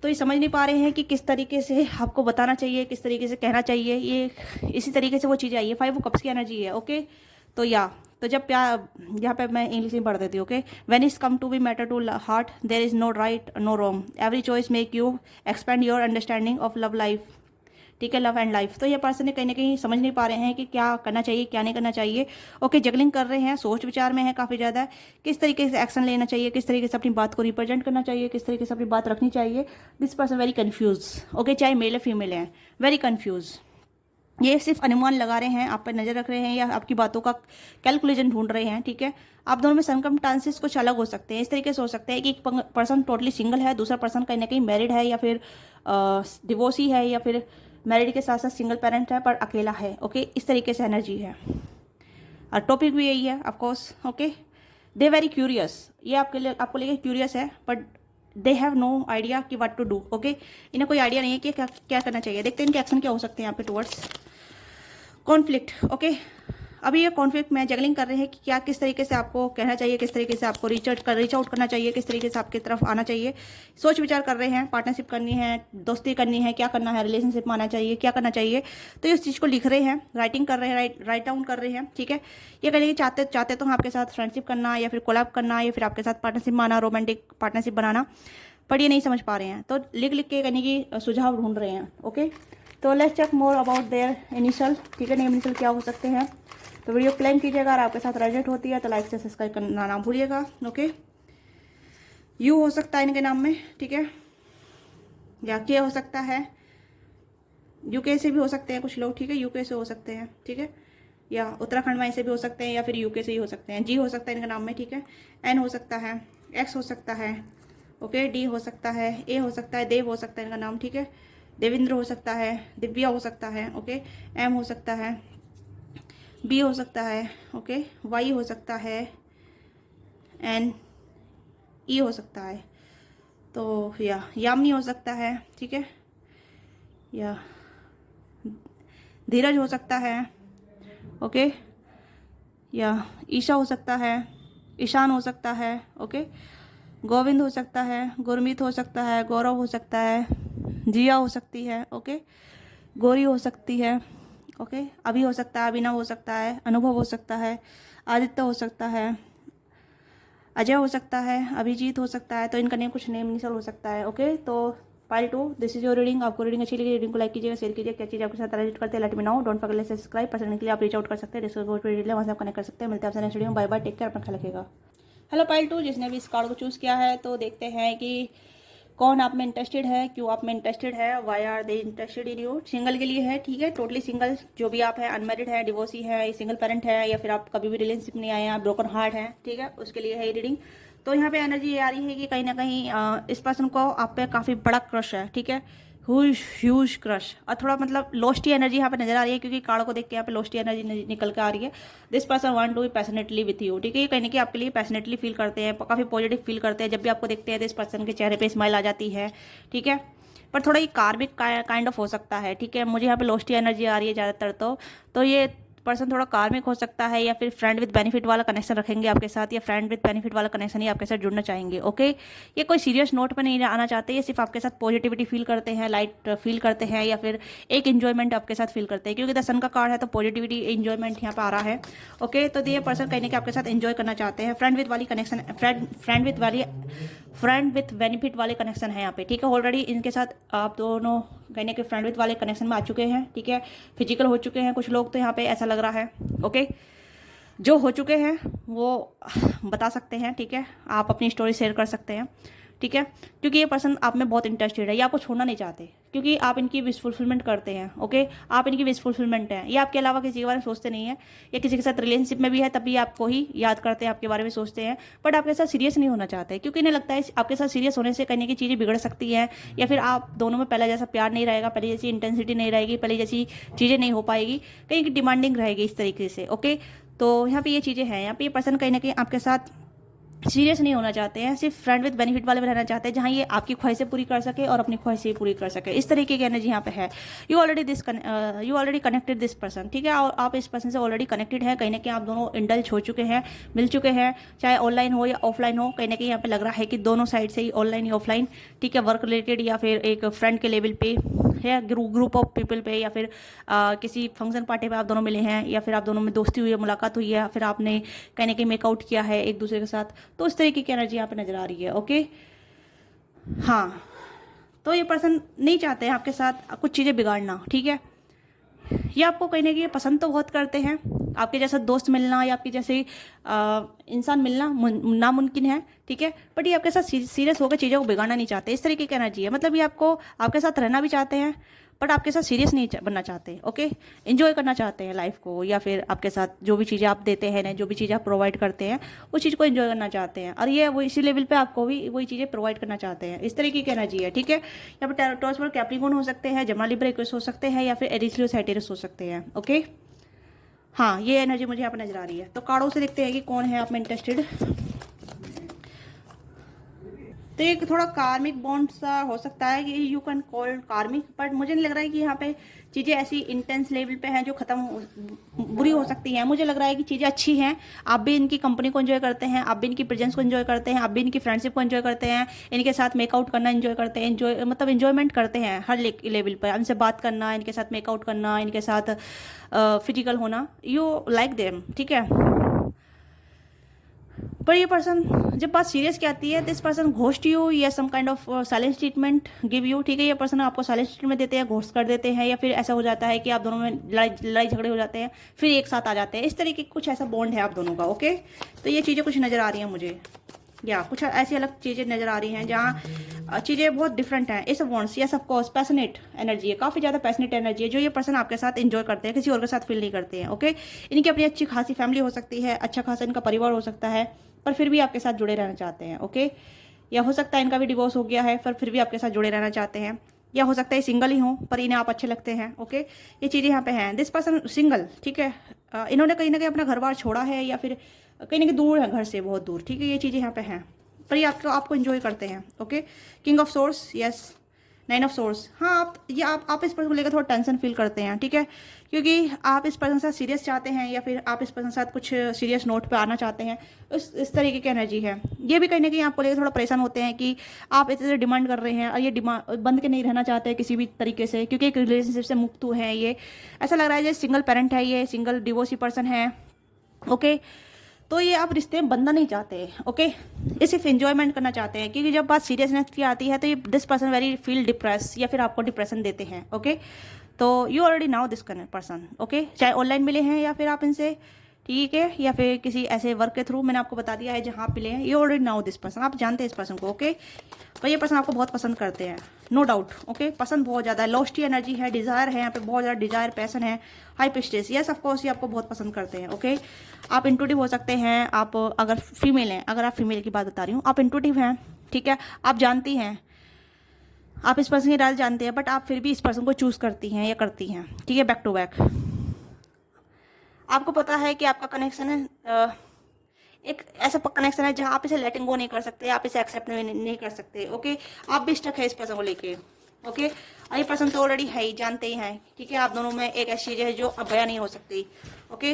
तो ये समझ नहीं पा रहे हैं कि किस तरीके से आपको बताना चाहिए, किस तरीके से कहना चाहिए, ये इसी तरीके से वो चीज़ें आई है। 5 कप्स की एनर्जी है, ओके। तो तो जब प्यार, यहाँ पे मैं इंग्लिश में पढ़ देती हूँ, okay. When is come to be matter to heart, there is no right no wrong, every choice make you expand your understanding of love life, ठीक है, लव एंड लाइफ। तो ये पर्सन कहीं ना कहीं समझ नहीं पा रहे हैं कि क्या करना चाहिए क्या नहीं करना चाहिए, ओके। जगलिंग कर रहे हैं, सोच विचार में है काफ़ी ज़्यादा, किस तरीके से एक्शन लेना चाहिए, किस तरीके से अपनी बात को रिप्रेजेंट करना चाहिए, किस तरीके से अपनी बात रखनी चाहिए। This person very confuse, okay, चाहे मेल है फीमेल है, वेरी कन्फ्यूज। ये सिर्फ अनुमान लगा रहे हैं, आप पर नज़र रख रहे हैं, या आपकी बातों का कैलकुलेशन ढूंढ रहे हैं, ठीक है। आप दोनों में सर्कमस्टांसेस कुछ अलग हो सकते हैं, इस तरीके से हो सकते हैं कि एक पर्सन टोटली सिंगल है, दूसरा पर्सन कहीं ना कहीं मैरिड है, या फिर डिवोर्सी है, या फिर मैरिड के साथ साथ सिंगल पेरेंट है पर अकेला है, ओके। इस तरीके से एनर्जी है, और टॉपिक भी यही है of course, okay. They very curious, ये आपको लेके क्यूरियस है, but they have no idea कि व्हाट टू डू, ओके। इन्हें कोई आइडिया नहीं है कि क्या करना चाहिए। देखते हैं इनके एक्शन क्या हो सकते हैं यहाँ पे टुवर्ड्स कॉन्फ्लिक्ट, ओके। अभी ये कॉन्फ्लिक्ट में जगलिंग कर रहे हैं कि क्या किस तरीके से आपको कहना चाहिए, किस तरीके से आपको रीच आउट करना चाहिए, किस तरीके से आपकी तरफ आना चाहिए। सोच विचार कर रहे हैं, पार्टनरशिप करनी है, दोस्ती करनी है, क्या करना है, रिलेशनशिप में आना चाहिए, क्या करना चाहिए। तो इस चीज़ को लिख रहे हैं, राइटिंग कर रहे हैं, राइट डाउन कर रहे हैं, ठीक है। ये कहने की चाहते तो आपके साथ फ्रेंडशिप करना, या फिर कोलैब करना, या फिर आपके साथ पार्टनरशिप में आना, रोमांटिक पार्टनरशिप बनाना, पर ये नहीं समझ पा रहे हैं, तो लिख के कहने की सुझाव ढूंढ रहे हैं, ओके। तो let's check more about their initial, ठीक है, नेम इनिशियल क्या हो सकते हैं। तो वीडियो क्लेम कीजिएगा, अगर आपके साथ रेजोनेट होती है तो लाइक से सब्सक्राइब करना ना भूलिएगा, ओके। यू हो सकता है इनके नाम में, ठीक है, या के हो सकता है, यूके से भी हो सकते हैं कुछ लोग, ठीक है, यूके से हो सकते हैं, ठीक है, या उत्तराखंड में से भी हो सकते हैं, या फिर यूके से ही हो सकते हैं। जी हो सकता है इनके नाम में, ठीक है। एन हो सकता है, एक्स हो सकता है, ओके। डी हो सकता है, ए हो सकता है, देव हो सकता है इनका नाम, ठीक है। देवेंद्र हो सकता है, दिव्या हो सकता है, ओके। एम हो सकता है, बी हो सकता है, ओके। वाई हो सकता है, एन ई हो सकता है, तो या यामिनी हो सकता है, ठीक है, या धीरज हो सकता है, ओके, या ईशा हो सकता है, ईशान हो सकता है, ओके। गोविंद हो सकता है, गुरमीत हो सकता है, गौरव हो सकता है, जिया हो सकती है, ओके। गौरी हो सकती है, ओके। अभी हो सकता है, अभिनव हो सकता है, अनुभव हो सकता है, आदित्य हो सकता है, अजय हो सकता है, अभिजीत हो सकता है। तो इनका नेम कुछ नेम इनिशियल हो सकता है, ओके। तो pile 2, this is your reading. आपको रीडिंग अच्छी लगी, रीडिंग को लाइक कीजिएगा, शेयर कीजिए, क्या चीज़ आपके साथ रिलेट करते हैं let me know, don't forget to subscribe. पसंद के लिए आप रीच आउट कर सकते हैं, डिस्क्रिप्शन वहाँ से आप कनेक्ट कर सकते हैं। मिलते हैं आपसे नेक्स्ट वीडियो में, बाय बाय, टेक केयर, अपना ख्याल रखिएगा। हेलो पाइल 2, जिसने भी इस कार्ड को चूज़ किया है, तो देखते हैं कि कौन आप में इंटरेस्टेड है, क्यों आप में इंटरेस्टेड है, why are they interested in you. Single के लिए है, ठीक है, टोटली सिंगल जो भी आप है, अनमेरिड है, डिवोर्सी है, सिंगल पेरेंट है, या फिर आप कभी भी रिलेशनशिप नहीं आए हैं, ब्रोकन हार्ट है, ठीक है, उसके लिए है ये रीडिंग। तो यहाँ पे एनर्जी ये आ रही है कि कहीं ना कहीं इस पर्सन को आप पे काफ़ी बड़ा क्रश है, ठीक है, ह्यूज क्रश, और थोड़ा मतलब लोस्टी एनर्जी यहाँ पे नजर आ रही है, क्योंकि कार्ड को देख के यहाँ पे लोस्टी एनर्जी निकल के आ रही है। This person want to be passionately with you, ठीक है, ये कहने की आपके लिए पैशनेटली फील करते हैं, काफ़ी पॉजिटिव फील करते हैं। जब भी आपको देखते हैं तो इस पर्सन के चेहरे पे स्माइल आ जाती है, ठीक है, पर थोड़ा ये कार्मिक काइंड ऑफ हो सकता है, ठीक है। मुझे यहाँ पे लोस्टी एनर्जी आ रही है ज़्यादातर, तो ये पर्सन थोड़ा कार्मिक हो सकता है, या फिर फ्रेंड विद बेनिफिट वाला कनेक्शन रखेंगे आपके साथ, या फ्रेंड विद बेनिफिट वाला कनेक्शन ही आपके साथ जुड़ना चाहेंगे, ओके। ये कोई सीरियस नोट पे नहीं आना चाहते, ये सिर्फ आपके साथ पॉजिटिविटी फील करते हैं, लाइट फील करते हैं, या फिर एक इन्जॉयमेंट आपके साथ फील करते हैं, क्योंकि द सन का कार्ड है तो पॉजिटिविटी इन्जॉयमेंट यहाँ पे आ रहा है, ओके। तो ये पर्सन कहने के आपके साथ एंजॉय करना चाहते हैं, फ्रेंड विद वाली कनेक्शन, फ्रेंड विथ बेनिफिट वाले कनेक्शन है यहाँ पे, ठीक है। ऑलरेडी इनके साथ आप दोनों कहने के फ्रेंड विथ वाले कनेक्शन में आ चुके हैं, ठीक है, फिजिकल हो चुके हैं कुछ लोग, तो यहाँ पे ऐसा लग रहा है, ओके। जो हो चुके हैं वो बता सकते हैं, ठीक है, आप अपनी स्टोरी शेयर कर सकते हैं, ठीक है, क्योंकि ये पर्सन आप में बहुत इंटरेस्टेड है, ये आपको छोड़ना नहीं चाहते, क्योंकि आप इनकी विश फुलफिलमेंट करते हैं, ओके। आप इनकी विश फुलफिलमेंट हैं, ये आपके अलावा किसी के बारे में सोचते नहीं है, या किसी के साथ रिलेशनशिप में भी है तभी आपको ही याद करते हैं, आपके बारे में सोचते हैं, बट आपके साथ सीरियस नहीं होना चाहते, क्योंकि इन्हें लगता है आपके साथ सीरियस होने से कहने की चीज़ें बिगड़ सकती हैं, या फिर आप दोनों में पहले जैसा प्यार नहीं रहेगा, पहले जैसी इंटेंसिटी नहीं रहेगी, पहले जैसी चीज़ें नहीं हो पाएगी, कहीं की डिमांडिंग रहेगी इस तरीके से, ओके। तो यहाँ पे ये चीज़ें हैं, यहाँ पे ये पर्सन कहीं ना कहीं आपके साथ सीरियस नहीं होना चाहते हैं, सिर्फ फ्रेंड विद बेनिफिट वाले में रहना चाहते हैं, जहाँ ये आपकी ख्वाहिशें पूरी कर सके और अपनी ख्वाहिशें पूरी कर सके, इस तरीके की एनर्जी यहाँ पे है। You already connected this person, ठीक है, और आप इस पर्सन से ऑलरेडी कनेक्टेड हैं, कहीं ना कहीं आप दोनों इंडल्ज हो चुके हैं, मिल चुके हैं, चाहे ऑनलाइन हो या ऑफलाइन हो, कहीं ना कहीं यहाँ पे लग रहा है कि दोनों साइड से ही, ऑनलाइन या ऑफलाइन, ठीक है, वर्क रिलेटेड या फिर एक फ्रेंड के लेवल पे, या ग्रुप ऑफ पीपल पे, या फिर किसी फंक्शन पार्टी पे आप दोनों मिले हैं, या फिर आप दोनों में दोस्ती हुई है, मुलाकात हुई है, या फिर आपने कहीं ना कहीं मेकआउट किया है एक दूसरे के साथ, तो इस तरीके की एनर्जी यहाँ पे नजर आ रही है, ओके। हाँ, तो ये पर्सन नहीं चाहते हैं आपके साथ कुछ चीज़ें बिगाड़ना, ठीक है। ये आपको कहीं ना कहीं पसंद तो बहुत करते हैं, आपके जैसा दोस्त मिलना या आपके जैसे इंसान मिलना नामुमकिन है, ठीक है, बट ये आपके साथ सीरियस होकर चीज़ों को बिगाड़ना नहीं चाहते, इस तरीके की एनर्जी है। मतलब ये आपको आपके साथ रहना भी चाहते हैं, बट आपके साथ सीरियस नहीं बनना चाहते, ओके। एंजॉय करना चाहते हैं लाइफ को, या फिर आपके साथ जो भी चीज़ें आप देते हैं ना, जो भी चीज़ें आप प्रोवाइड करते हैं, उस चीज़ को एंजॉय करना चाहते हैं, और ये वो इसी लेवल पे आपको भी वही चीज़ें प्रोवाइड करना चाहते हैं, इस तरीके की एनर्जी है, ठीक है। यहाँ पर टॉस पर कैप्रिकॉर्न हो सकते हैं, जमना लिब्रा एक्वेरियस हो सकते हैं, या फिर एरीज लियो सैजिटेरियस हो सकते हैं, ओके। हाँ, ये एनर्जी मुझे यहाँ पर नजर आ रही है। तो कार्डों से देखते हैं कि कौन है आप में इंटरेस्टेड। तो एक थोड़ा कार्मिक बॉन्ड सा हो सकता है कि यू कैन कॉल कार्मिक, बट मुझे नहीं लग रहा है कि यहाँ पे चीज़ें ऐसी इंटेंस लेवल पे हैं जो बुरी हो सकती हैं। मुझे लग रहा है कि चीज़ें अच्छी हैं, आप भी इनकी कंपनी को एंजॉय करते हैं, आप भी इनकी प्रेजेंस को एंजॉय करते हैं, आप भी इनकी फ्रेंडशिप को एंजॉय करते हैं, इनके साथ मेकआउट करना एंजॉय करते हैं, मतलब एंजॉयमेंट करते हैं हर लेवल पर, इनसे बात करना, इनके साथ मेकआउट करना, इनके साथ फिजिकल होना, यू लाइक देम, ठीक है। पर ये पर्सन जब बात सीरियस की आती है, दिस पर्सन घोस्ट यू या some kind of silence treatment give you, ठीक है। ये पर्सन आपको साइलेंस ट्रीटमेंट देते हैं, घोस्ट कर देते हैं, या फिर ऐसा हो जाता है कि आप दोनों में लड़ाई झगड़े हो जाते हैं, फिर एक साथ आ जाते हैं, इस तरीके कुछ ऐसा बॉन्ड है आप दोनों का, ओके। तो ये चीज़ें कुछ नज़र आ रही हैं मुझे, या कुछ ऐसी अलग चीज़ें नज़र आ रही हैं जहाँ चीज़ें बहुत डिफरेंट हैं। इस bonds, yes of course, passionate energy है, काफ़ी ज़्यादा पैशनेट एनर्जी है, जो ये पर्सन आपके साथ एंजॉय करते हैं, किसी और के साथ फील नहीं करते हैं, ओके। इनकी अपनी अच्छी खासी फैमिली हो सकती है, अच्छा खासा इनका परिवार हो सकता है, पर फिर भी आपके साथ जुड़े रहना चाहते हैं, ओके। या हो सकता है इनका भी डिवोर्स हो गया है, पर फिर भी आपके साथ जुड़े रहना चाहते हैं, या हो सकता है सिंगल ही हो पर इन्हें आप अच्छे लगते हैं, ओके। ये चीज़ें यहाँ पे हैं। दिस पर्सन सिंगल, ठीक है, इन्होंने कहीं ना कहीं अपना घर बार छोड़ा है, या फिर कहीं ना कहीं दूर है घर से, बहुत दूर, ठीक है। ये चीज़ें यहाँ पे हैं, पर ये आपको एंजॉय करते हैं, okay. King of source, yes, 9 of source. हाँ, आप इस पर्सन को लेकर थोड़ा टेंशन फील करते हैं, ठीक है, क्योंकि आप इस पर्सन के साथ सीरियस चाहते हैं, या फिर आप इस पर्सन के साथ कुछ सीरियस नोट पे आना चाहते हैं, इस तरीके की एनर्जी है। ये भी कहीं ना कहीं आपको लेकर थोड़ा परेशान होते हैं कि आप इतने डिमांड कर रहे हैं, और ये डिमांड बंद के नहीं रहना चाहते हैं किसी भी तरीके से, क्योंकि एक रिलेशनशिप से मुक्त है। ये ऐसा लग रहा है जैसे सिंगल पेरेंट है, ये सिंगल डिवोर्सी पर्सन है, ओके। तो ये आप रिश्ते में बंधना नहीं चाहते, ओके। ये सिर्फ एंजॉयमेंट करना चाहते हैं, क्योंकि जब बात सीरियसनेस की आती है तो ये this person very feel depress, या फिर आपको डिप्रेशन देते हैं, ओके। तो you already know this person, okay, चाहे ऑनलाइन मिले हैं या फिर आप इनसे, ठीक है, या फिर किसी ऐसे वर्क के थ्रू, मैंने आपको बता दिया है जहाँ आप मिले हैं, you already know this person, आप जानते हैं इस पर्सन को, ओके। पर ये पर्सन आपको बहुत पसंद करते हैं, नो डाउट, ओके। पसंद बहुत ज़्यादा है, लॉस्टी एनर्जी है, डिज़ायर है यहाँ पे, बहुत ज़्यादा डिज़ायर, पैसन है, हाई पिस्टेस, यस ऑफ कोर्स, ये आपको बहुत पसंद करते हैं, ओके। आप इंट्यूटिव हो सकते हैं, आप अगर फीमेल हैं, अगर आप फीमेल की बात बता रही हूँ, आप इंट्यूटिव हैं, ठीक है, आप जानती हैं, आप इस पर्सन की राज जानते हैं, बट आप फिर भी इस पर्सन को चूज़ करती हैं या करती हैं, ठीक है। बैक टू बैक आपको पता है कि आपका कनेक्शन है, एक ऐसा कनेक्शन है जहाँ आप इसे लेटिंग गो नहीं कर सकते, आप इसे एक्सेप्ट नहीं कर सकते, ओके। आप भी स्टक है इस पर्सन को लेके, ओके। और ये पर्सन तो ऑलरेडी है ही, जानते ही हैं, ठीक है। आप दोनों में एक ऐसी चीज़ है जो अब बयां नहीं हो सकती, ओके।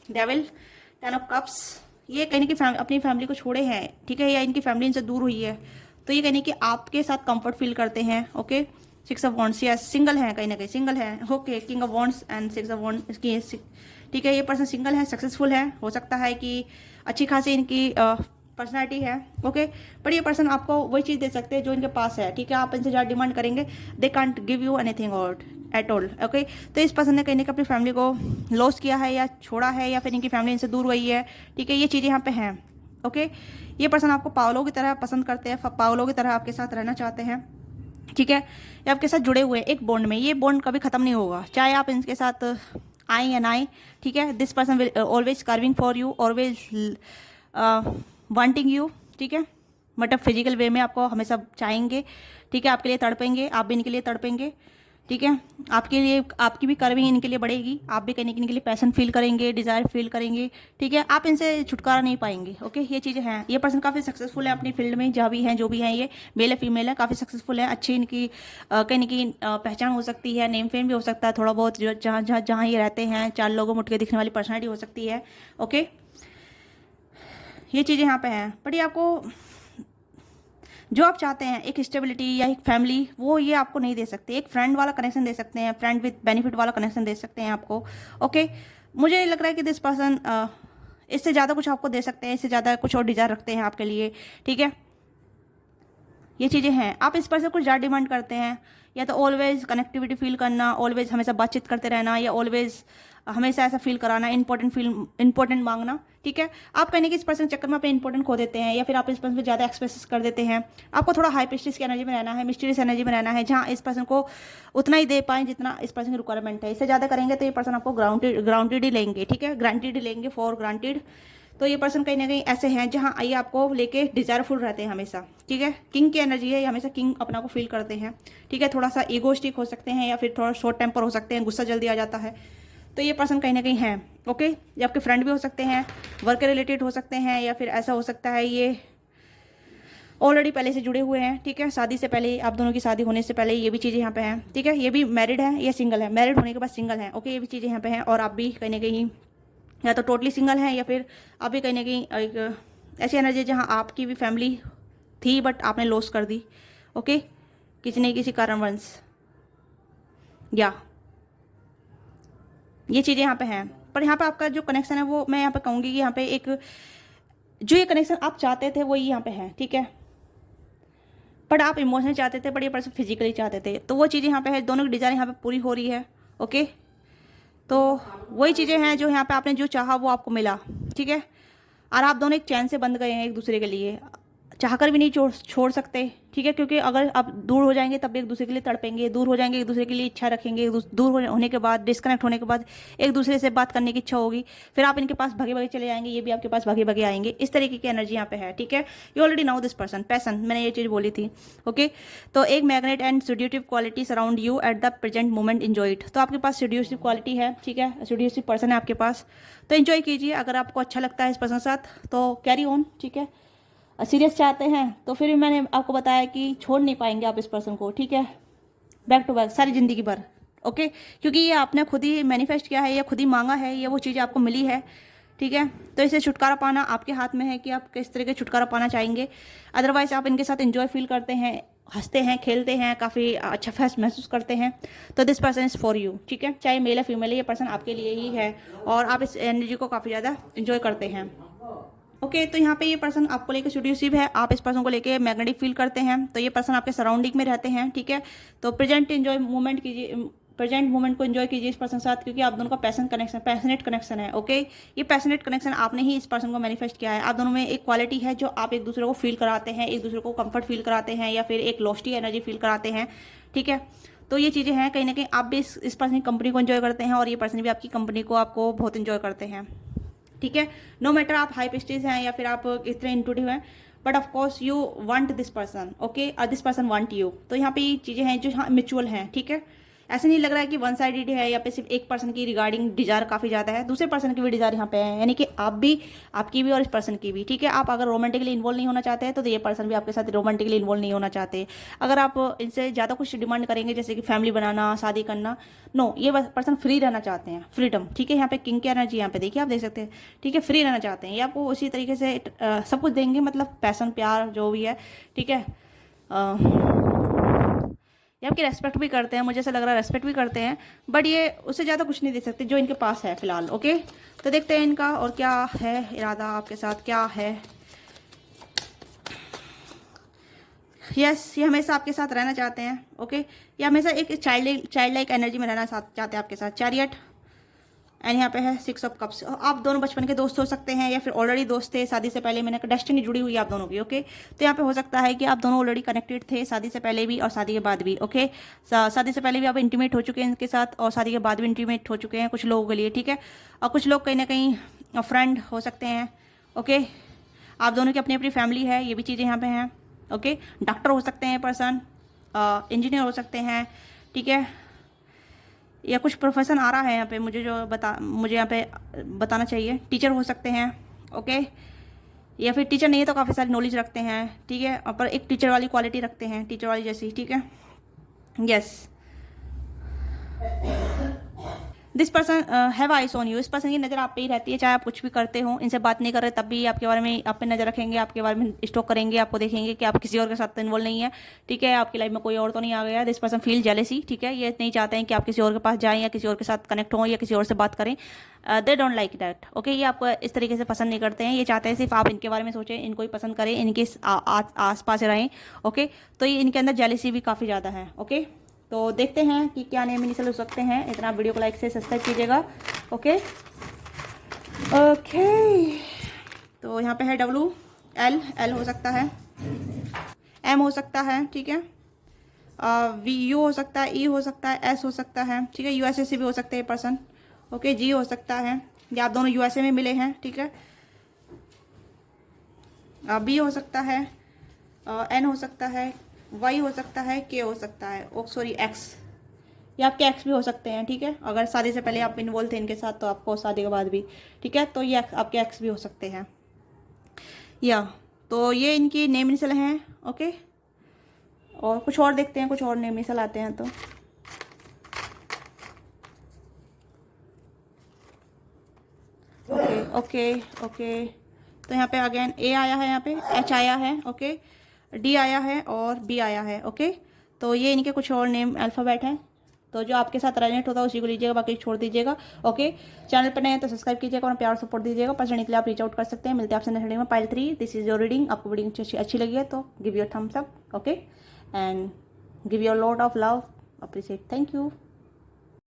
डेविल, 10 ऑफ कप्स, ये कहने की अपनी फैमिली को छोड़े हैं, ठीक है, या इनकी फैमिली इनसे दूर हुई है, तो ये कहने कि आपके साथ कंफर्ट फील करते हैं, ओके। 6 ऑफ वॉन्ड्स, या सिंगल है, कहीं ना कहीं सिंगल है, okay. King of wands and 6 of wands, ठीक है। ये पर्सन सिंगल है, सक्सेसफुल है, हो सकता है कि अच्छी खासी इनकी पर्सनैलिटी है, ओके। पर ये पर्सन आपको वही चीज़ दे सकते हैं जो इनके पास है, ठीक है। आप इनसे ज़्यादा डिमांड करेंगे, they can't give you anything और एट ऑल, ओके। तो इस पर्सन ने कहीं ना कहीं अपनी फैमिली को लॉस किया है या छोड़ा है, या फिर इनकी फैमिली इनसे दूर हुई है, ठीक है। ये चीज़ें यहाँ पे हैं, ओके। ये पर्सन आपको पावलो की तरह पसंद करते हैं, पावलो की तरह आपके साथ रहना चाहते हैं, ठीक है। ये आपके साथ जुड़े हुए हैं एक बॉन्ड में, ये बॉन्ड कभी खत्म नहीं होगा, चाहे आप इनके साथ आए या ना आए, ठीक है। This person will always carving for you, always wanting you, ठीक है। मतलब फिजिकल वे में आपको हमेशा चाहेंगे, ठीक है। आपके लिए तड़पेंगे, आप भी इनके लिए तड़पेंगे, ठीक है। आपके लिए आपकी भी कर्विंग इनके लिए बढ़ेगी, आप भी कहीं इनके लिए पैशन फील करेंगे, डिज़ायर फील करेंगे, ठीक है। आप इनसे छुटकारा नहीं पाएंगे, ओके। ये चीज़ें हैं। ये पर्सन काफ़ी सक्सेसफुल है अपनी फील्ड में, जहाँ भी हैं, जो भी हैं, ये मेल है फीमेल है, काफ़ी सक्सेसफुल है, अच्छी इनकी कहीं ना कहीं पहचान हो सकती है, नेम फेम भी हो सकता है थोड़ा बहुत, जो जहाँ जहाँ जहाँ ये रहते हैं, 4 लोगों में उठ के दिखने वाली पर्सनैलिटी हो सकती है, ओके। ये चीज़ें यहाँ पे हैं। बट ये आपको जो आप चाहते हैं, एक स्टेबिलिटी या एक फैमिली, वो ये आपको नहीं दे सकते। एक फ्रेंड वाला कनेक्शन दे सकते हैं, फ्रेंड विद बेनिफिट वाला कनेक्शन दे सकते हैं आपको, ओके। मुझे लग रहा है कि दिस पर्सन इससे ज़्यादा कुछ आपको दे सकते हैं, इससे ज़्यादा कुछ और डिज़ायर रखते हैं आपके लिए, ठीक है। ये चीज़ें हैं। आप इस पर से कुछ ज़्यादा डिमांड करते हैं, या तो ऑलवेज कनेक्टिविटी फील करना, ऑलवेज हमेशा बातचीत करते रहना, या ऑलवेज हमेशा ऐसा फील कराना, इंपॉर्टेंट मांगना, ठीक है। आप कहने कि इस पर्सन के चक्कर में अपने इंपॉर्टेंट खो देते हैं, या फिर आप इस पर्सन पे ज़्यादा एक्सप्रेस कर देते हैं। आपको थोड़ा हाई पिस्टिस की एनर्जी में रहना है, मिस्टीरियस एनर्जी में रहना है, जहाँ इस पर्सन को उतना ही दे पाएँ जितना इस पर्सन की रिक्वायरमेंट है। इससे ज़्यादा करेंगे तो ये पर्सन आपको ग्राउंडेड ही लेंगे, ठीक है। ग्रांटेड ही लेंगे, फॉर ग्रांटेड। तो ये पर्सन कहीं ना कहीं ऐसे हैं जहाँ ये आपको लेके डिजायरफुल रहते हैं हमेशा, ठीक है। किंग की एनर्जी है, ये हमेशा किंग अपना को फील करते हैं, ठीक है। थोड़ा सा ईगोस्टिक हो सकते हैं, या फिर थोड़ा शॉर्ट टेम्पर हो सकते हैं, गुस्सा जल्दी आ जाता है। तो ये पर्सन कहीं ना कहीं है, ओके। ये आपके फ्रेंड भी हो सकते हैं, वर्क रिलेटेड हो सकते हैं, या फिर ऐसा हो सकता है ये ऑलरेडी पहले से जुड़े हुए हैं, ठीक है। शादी से पहले, आप दोनों की शादी होने से पहले ये भी चीज़ें यहाँ पे हैं, ठीक है। ये भी मैरिड है, ये सिंगल है, मैरिड होने के बाद सिंगल है, ओके। ये भी चीज़ें यहाँ पे हैं। और आप भी कहीं ना कहीं या तो टोटली सिंगल हैं, या फिर आप भी कहीं ना कहीं एक ऐसी एनर्जी जहाँ आपकी भी फैमिली थी बट आपने लॉस कर दी, ओके, किसी न किसी कारणवश, या ये चीज़ें यहाँ पे हैं। पर यहाँ पे आपका जो कनेक्शन है वो मैं यहाँ पे कहूँगी कि यहाँ पे एक जो ये कनेक्शन आप चाहते थे वो यहाँ पे है, ठीक है। बट आप इमोशनल चाहते थे, बट ये पर्सन फिजिकली चाहते थे, तो वो चीज़ें यहाँ पे है। दोनों की डिज़ायर यहाँ पे पूरी हो रही है, ओके। तो वही चीज़ें हैं जो यहाँ पे आपने जो चाहा वो आपको मिला, ठीक है। और आप दोनों एक चैन से बंध गए हैं एक दूसरे के लिए, चाहकर भी नहीं छोड़ सकते, ठीक है। क्योंकि अगर आप दूर हो जाएंगे तब एक दूसरे के लिए तड़पेंगे, दूर हो जाएंगे एक दूसरे के लिए इच्छा रखेंगे, दूर होने के बाद, डिस्कनेक्ट होने के बाद एक दूसरे से बात करने की इच्छा होगी, फिर आप इनके पास भागे भागे चले जाएंगे, ये भी आपके पास भागे भागे आएंगे। इस तरीके की एनर्जी यहाँ पे है, ठीक है। You already know this person, passion, मैंने ये चीज़ बोली थी, ओके। तो एक magnet and seductive quality surround you at the present moment, enjoy it. तो आपके पास सेड्यूसिव क्वालिटी है, ठीक है, सेड्यूसिव पर्सन है आपके पास, तो एंजॉय कीजिए। अगर आपको अच्छा लगता है इस पर्सन के साथ तो कैरी ऑन, ठीक है। सीरियस चाहते हैं तो फिर भी मैंने आपको बताया कि छोड़ नहीं पाएंगे आप इस पर्सन को, ठीक है, बैक टू बैक सारी ज़िंदगी भर, ओके। क्योंकि ये आपने खुद ही मैनिफेस्ट किया है, या खुद ही मांगा है, ये वो चीज़ आपको मिली है, ठीक है। तो इसे छुटकारा पाना आपके हाथ में है कि आप किस तरह के छुटकारा पाना चाहेंगे। अदरवाइज आप इनके साथ एंजॉय फील करते हैं, हंसते हैं, खेलते हैं, काफ़ी अच्छा फेस्ट महसूस करते हैं, तो this person is for you, ठीक है। चाहे मेल है फीमेल है, ये पर्सन आपके लिए ही है, और आप इस एनर्जी को काफ़ी ज़्यादा एंजॉय करते हैं, ओके। तो यहाँ पे ये पर्सन आपको लेके सेड्यूसिव है, आप इस पर्सन को लेके मैग्नेटिक फील करते हैं, तो ये पर्सन आपके सराउंडिंग में रहते हैं, ठीक है। तो प्रेजेंट एंजॉय मोमेंट कीजिए, प्रेजेंट मोमेंट को एंजॉय कीजिए इस पर्सन के साथ, क्योंकि आप दोनों का पैशनेट कनेक्शन है, ओके। ये पैशनेट कनेक्शन आपने ही इस पर्सन को मैनिफेस्ट किया है। आप दोनों में एक क्वालिटी है जो आप एक दूसरे को फील कराते हैं, एक दूसरे को कंफर्ट फील कराते हैं, या फिर एक लॉस्टी एनर्जी फील कराते हैं, ठीक है। तो ये चीज़ें हैं, कहीं ना कहीं आप भी इस पर्सन की कंपनी को एंजॉय करते हैं, और ये पर्सन भी आपकी कंपनी को आपको बहुत एंजॉय करते हैं, ठीक है। नो मैटर आप हाई पिस्टिस हैं या फिर आप इस तरह इंटूटिव हैं, but of course you want this person, okay, और दिस पर्सन वांट यू। तो यहाँ पे ये चीज़ें हैं जो यहाँ म्यूचुअल हैं, ठीक है। ऐसे नहीं लग रहा है कि वन साइडेड है, या पे सिर्फ एक पर्सन की रिगार्डिंग डिजायर काफ़ी ज़्यादा है, दूसरे पर्सन की भी डिजायर यहाँ पे है, यानी कि आप भी, आपकी भी और इस पर्सन की भी, ठीक है। आप अगर रोमांटिकली इन्वॉल्व नहीं होना चाहते हैं तो ये पर्सन भी आपके साथ रोमांटिकली इन्वॉल्व नहीं होना चाहते। अगर आप इनसे ज़्यादा कुछ डिमांड करेंगे जैसे कि फैमिली बनाना, शादी करना, नो, ये पर्सन फ्री रहना चाहते हैं, फ्रीडम, ठीक है। यहाँ पे किंग की एनर्जी यहाँ पे देखिए, आप देख सकते हैं, ठीक है, फ्री रहना चाहते हैं। ये आपको उसी तरीके से सब कुछ देंगे, मतलब पैसन, प्यार जो भी है, ठीक है। ये आपकी रेस्पेक्ट भी करते हैं, मुझे ऐसा लग रहा है रेस्पेक्ट भी करते हैं, बट ये उससे ज़्यादा कुछ नहीं दे सकते जो इनके पास है फिलहाल, ओके। तो देखते हैं इनका और क्या है इरादा आपके साथ, क्या है। यस, ये हमेशा आपके साथ रहना चाहते हैं, ओके। ये हमेशा एक चाइल्ड लाइक एनर्जी में रहना चाहते हैं आपके साथ। चैरियट, एंड यहाँ पे है 6 ऑफ कप्स। आप दोनों बचपन के दोस्त हो सकते हैं, या फिर ऑलरेडी दोस्त थे शादी से पहले, मैंने कहा डेस्टिनी जुड़ी हुई है आप दोनों की, ओके। तो यहाँ पे हो सकता है कि आप दोनों ऑलरेडी कनेक्टेड थे शादी से पहले भी और शादी के बाद भी, ओके। शादी से पहले भी आप इंटीमेट हो चुके हैं इनके साथ, और शादी के बाद भी इंटीमेट हो चुके हैं कुछ लोगों के लिए, ठीक है। और कुछ लोग कहीं ना कहीं फ्रेंड हो सकते हैं, ओके। आप दोनों की अपनी अपनी फैमिली है, ये भी चीज़ें यहाँ पे हैं, ओके। डॉक्टर हो सकते हैं पर्सन, इंजीनियर हो सकते हैं, ठीक है, या कुछ प्रोफेशन आ रहा है यहाँ पे मुझे, जो मुझे यहाँ पे बताना चाहिए। टीचर हो सकते हैं, ओके, या फिर टीचर नहीं है तो काफ़ी सारी नॉलेज रखते हैं, ठीक है, और पर एक टीचर वाली क्वालिटी रखते हैं, टीचर वाली जैसी, ठीक है। Yes, this person have ice on you. इस पर्सन की नज़र आप पे ही रहती है, चाहे आप कुछ भी करते हो, इनसे बात नहीं कर रहे तब भी आपके बारे में, आप पे नज़र रखेंगे, आपके बारे में स्टॉक करेंगे, आपको देखेंगे कि आप किसी और के साथ तो इन्वॉल्व नहीं है, ठीक है, आपकी लाइफ में कोई और तो नहीं आ गया। दिस पर्सन फील जेलेसी, ठीक है, ये नहीं चाहते हैं कि आप किसी और के पास जाएं या किसी और के साथ कनेक्ट हों या किसी और से बात करें। They don't like that, okay. ये आपको इस तरीके से पसंद नहीं करते हैं, ये चाहते हैं सिर्फ आप इनके बारे में सोचें, इनको ही पसंद करें, इनके आस पास रहें, ओके। तो ये इनके अंदर जेलेसी भी काफ़ी ज़्यादा है, ओके। तो देखते हैं कि क्या नेम इनिशियल हो सकते हैं। इतना वीडियो को लाइक से सब्सक्राइब कीजिएगा, ओके ओके। तो यहाँ पे है एल हो सकता है, एम हो सकता है, ठीक है, यू हो सकता है, ई हो सकता है, एस हो सकता है, ठीक है, यूएसए से भी हो सकते हैं पर्सन, ओके, जी हो सकता है, या आप दोनों यूएसए में मिले हैं, ठीक है, बी हो सकता है, एन हो सकता है, वाई हो सकता है, के हो सकता है, ओ सॉरी एक्स, या आपके एक्स भी हो सकते हैं, ठीक है। अगर शादी से पहले आप इन्वॉल्व थे इनके साथ तो आपको शादी के बाद भी, ठीक है, तो ये आपके एक्स भी हो सकते हैं, या तो ये इनकी नेम इनिशियल हैं, ओके। और कुछ और देखते हैं, कुछ और नेम इनिशियल आते हैं तो ओके ओके ओके। तो यहाँ पे अगेन ए आया है, यहाँ पे एच आया है, ओके, डी आया है और बी आया है, ओके। तो ये इनके कुछ और नेम अल्फ़ाबेट हैं, तो जो आपके साथ रेजोनेट होता है उसी को लीजिएगा, बाकी छोड़ दीजिएगा, ओके। चैनल पर नए हैं तो सब्सक्राइब कीजिएगा और प्यार सपोर्ट दीजिएगा। पर्सनली के लिए आप रीच आउट कर सकते हैं। मिलते हैं आपसे नेक्स्ट वीडियो में। Pile 3, this is your reading. आपको रीडिंग अच्छी लगी है तो give your thumbs up, okay, and give your lot of love, appreciate, thank you.